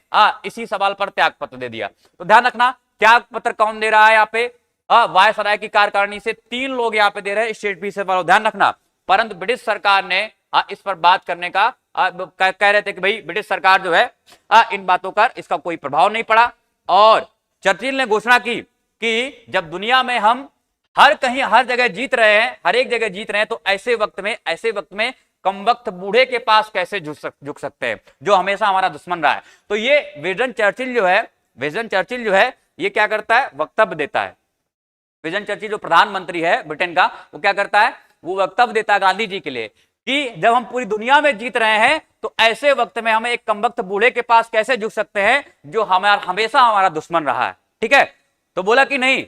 इसी सवाल पर त्यागपत्र दे दिया। तो ध्यान रखना, त्यागपत्र कौन दे रहा है यहाँ पे? वायसराय की कार्यकारिणी से 3 लोग यहाँ पे दे रहे हैं, स्टेट पीस वालों, ध्यान रखना। परंतु ब्रिटिश सरकार ने इस पर बात करने का कह रहे थे कि भाई ब्रिटिश सरकार जो है इन बातों पर इसका कोई प्रभाव नहीं पड़ा। और चर्चिल ने घोषणा की कि जब दुनिया में हम हर जगह जीत रहे हैं, हर एक जगह जीत रहे हैं, तो ऐसे वक्त में कम वक्त बूढ़े के पास कैसे झुक सकते हैं जो हमेशा हमारा दुश्मन रहा है। तो ये विंस्टन चर्चिल जो है ये क्या करता है? वक्तव्य देता है। विंस्टन चर्चिल जो प्रधानमंत्री है ब्रिटेन का, वो क्या करता है? वो वक्तव्य देता है गांधी जी के लिए कि जब हम पूरी दुनिया में जीत रहे हैं तो ऐसे वक्त में हमें एक कमबख्त बूढ़े के पास कैसे झुक सकते हैं जो हमेशा हमारा दुश्मन रहा है, ठीक है। तो बोला कि नहीं,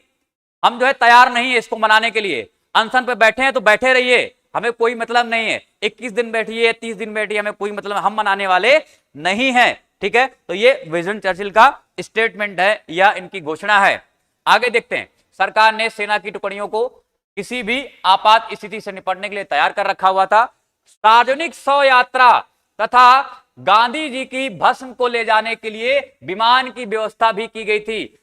हम जो है तैयार नहीं है इसको मनाने के लिए, अनशन पे बैठे हैं तो बैठे रहिए, हमें कोई मतलब नहीं है, 21 दिन बैठिए, 30 दिन बैठिए, हमें कोई मतलब, हम मनाने वाले नहीं है, ठीक है। तो ये विंस्टन चर्चिल का स्टेटमेंट है या इनकी घोषणा है। आगे देखते हैं। सरकार ने सेना की टुकड़ियों को किसी भी आपात स्थिति से निपटने के लिए तैयार कर रखा हुआ था। सार्वजनिक शव यात्रा तथा गांधी जी की भस्म को ले जाने के लिए विमान की व्यवस्था भी की गई थी,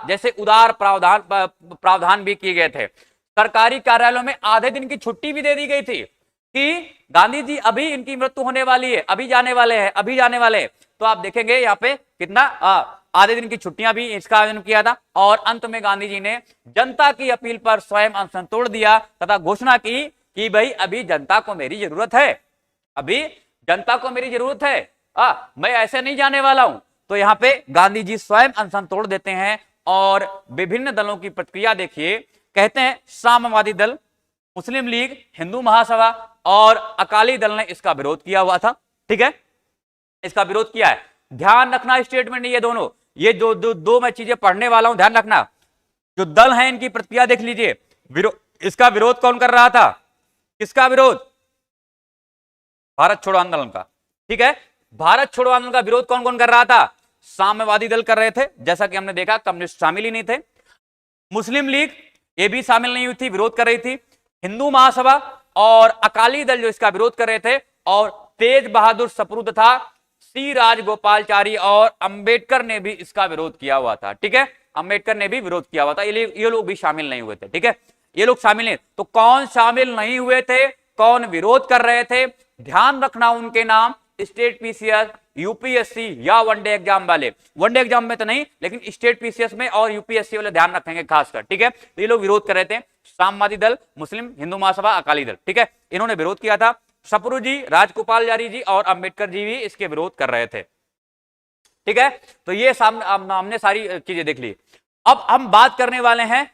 जैसे उदार प्रावधान भी किए गए थे। सरकारी कार्यालयों में आधे दिन की छुट्टी भी दे दी गई थी कि गांधी जी अभी इनकी मृत्यु होने वाली है, अभी जाने वाले हैं। तो आप देखेंगे यहाँ पे कितना आधे दिन की छुट्टियां भी इसका आयोजन किया था। और अंत में गांधी जी ने जनता की अपील पर स्वयं अनशन तोड़ दिया तथा घोषणा की कि भाई अभी जनता को मेरी जरूरत है, मैं ऐसे नहीं जाने वाला हूं। तो यहाँ पे गांधी जी स्वयं अनशन तोड़ देते हैं और विभिन्न दलों की प्रतिक्रिया देखिए। कहते हैं साम्यवादी दल, मुस्लिम लीग, हिंदू महासभा और अकाली दल ने इसका विरोध किया हुआ था, ठीक है, इसका विरोध किया है। ध्यान रखना स्टेटमेंट, ये दोनों, ये दो मैं चीजें पढ़ने वाला हूं, ध्यान रखना। जो दल हैं इनकी प्रतिक्रिया देख लीजिए। इसका विरोध कौन कर रहा था? किसका विरोध? भारत छोड़ो आंदोलन का, ठीक है। भारत छोड़ो आंदोलन का विरोध कौन कौन कर रहा था? साम्यवादी दल कर रहे थे, जैसा कि हमने देखा कम्युनिस्ट शामिल ही नहीं थे। मुस्लिम लीग ये भी शामिल नहीं हुई थी, विरोध कर रही थी। हिंदू महासभा और अकाली दल जो इसका विरोध कर रहे थे, और तेज बहादुर सप्रू तथा सी राजगोपालचारी और अंबेडकर ने भी इसका विरोध किया हुआ था। ठीक है, अंबेडकर ने भी विरोध किया हुआ था, ये लोग भी शामिल नहीं हुए थे। ठीक है, ये लोग शामिल नहीं, तो कौन शामिल नहीं हुए थे, कौन विरोध कर रहे थे, ध्यान रखना उनके नाम, स्टेट पीसीएस, यूपीएससी या वनडे एग्जाम वाले। वनडे एग्जाम में तो नहीं, लेकिन स्टेट पीसीएस में और यूपीएससी वाले ध्यान रखेंगे खासकर। ठीक है, तो ये लोग विरोध कर रहे थे, साम्यवादी दल, मुस्लिम, हिंदू महासभा, अकाली दल। ठीक है, इन्होंने विरोध किया था। सप्रू जी, राजगोपालचारी जी और अंबेडकर जी भी इसके विरोध कर रहे थे। ठीक है, तो ये हमने सारी चीजें देख ली। अब हम बात करने वाले हैं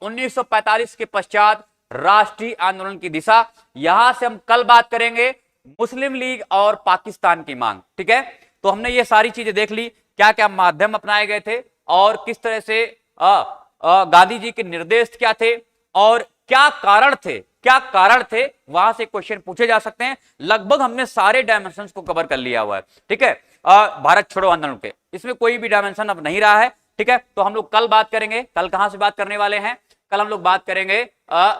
1945 के पश्चात राष्ट्रीय आंदोलन की दिशा। यहां से हम कल बात करेंगे मुस्लिम लीग और पाकिस्तान की मांग। ठीक है, तो हमने ये सारी चीजें देख ली, क्या क्या माध्यम अपनाए गए थे और किस तरह से गांधी जी के निर्देश क्या थे और क्या कारण थे, वहां से क्वेश्चन पूछे जा सकते हैं। लगभग हमने सारे डायमेंशंस को कवर कर लिया हुआ है। ठीक है, भारत छोड़ो आंदोलन के इसमें कोई भी डायमेंशन अब नहीं रहा है। ठीक है, तो हम लोग कल बात करेंगे। कल कहां से बात करने वाले हैं? कल हम लोग बात करेंगे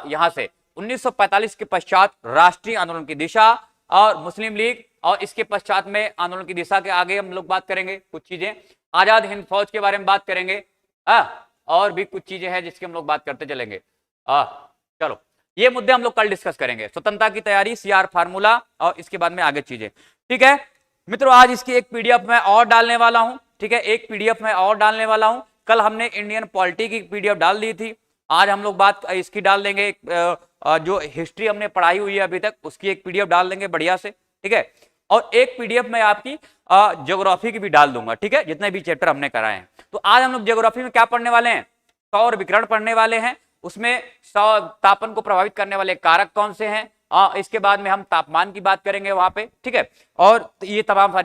यहां से 1945 के पश्चात राष्ट्रीय आंदोलन की दिशा और मुस्लिम लीग, और इसके पश्चात में आंदोलन की दिशा के आगे हम लोग बात करेंगे कुछ चीजें, आजाद हिंद फौज के बारे में बात करेंगे, और भी कुछ चीजें हैं जिसकी हम लोग बात करते चलेंगे। चलो, ये मुद्दे हम लोग कल डिस्कस करेंगे। स्वतंत्रता की तैयारी, सीआर फार्मूला, और इसके बाद में आगे चीजें। ठीक है मित्रों, आज इसकी एक पीडीएफ में और डालने वाला हूं। ठीक है, एक पीडीएफ में और डालने वाला हूं। कल हमने इंडियन पॉलिटी की पीडीएफ डाल दी थी, आज हम लोग बात इसकी डाल देंगे, जो हिस्ट्री हमने पढ़ाई हुई है अभी तक उसकी एक पीडीएफ डाल देंगे बढ़िया से। ठीक है, और एक पीडीएफ में आपकी ज्योग्राफी की भी डाल दूंगा। ठीक है, जितने भी चैप्टर हमने कराए हैं। तो आज हम लोग ज्योग्राफी में क्या पढ़ने वाले हैं? सौर विकिरण पढ़ने वाले हैं। उसमें तापन को प्रभावित करने वाले कारक कौन से हैं, इसके बाद में हम तापमान की बात करेंगे वहां पे। ठीक है, और ये तमाम सारी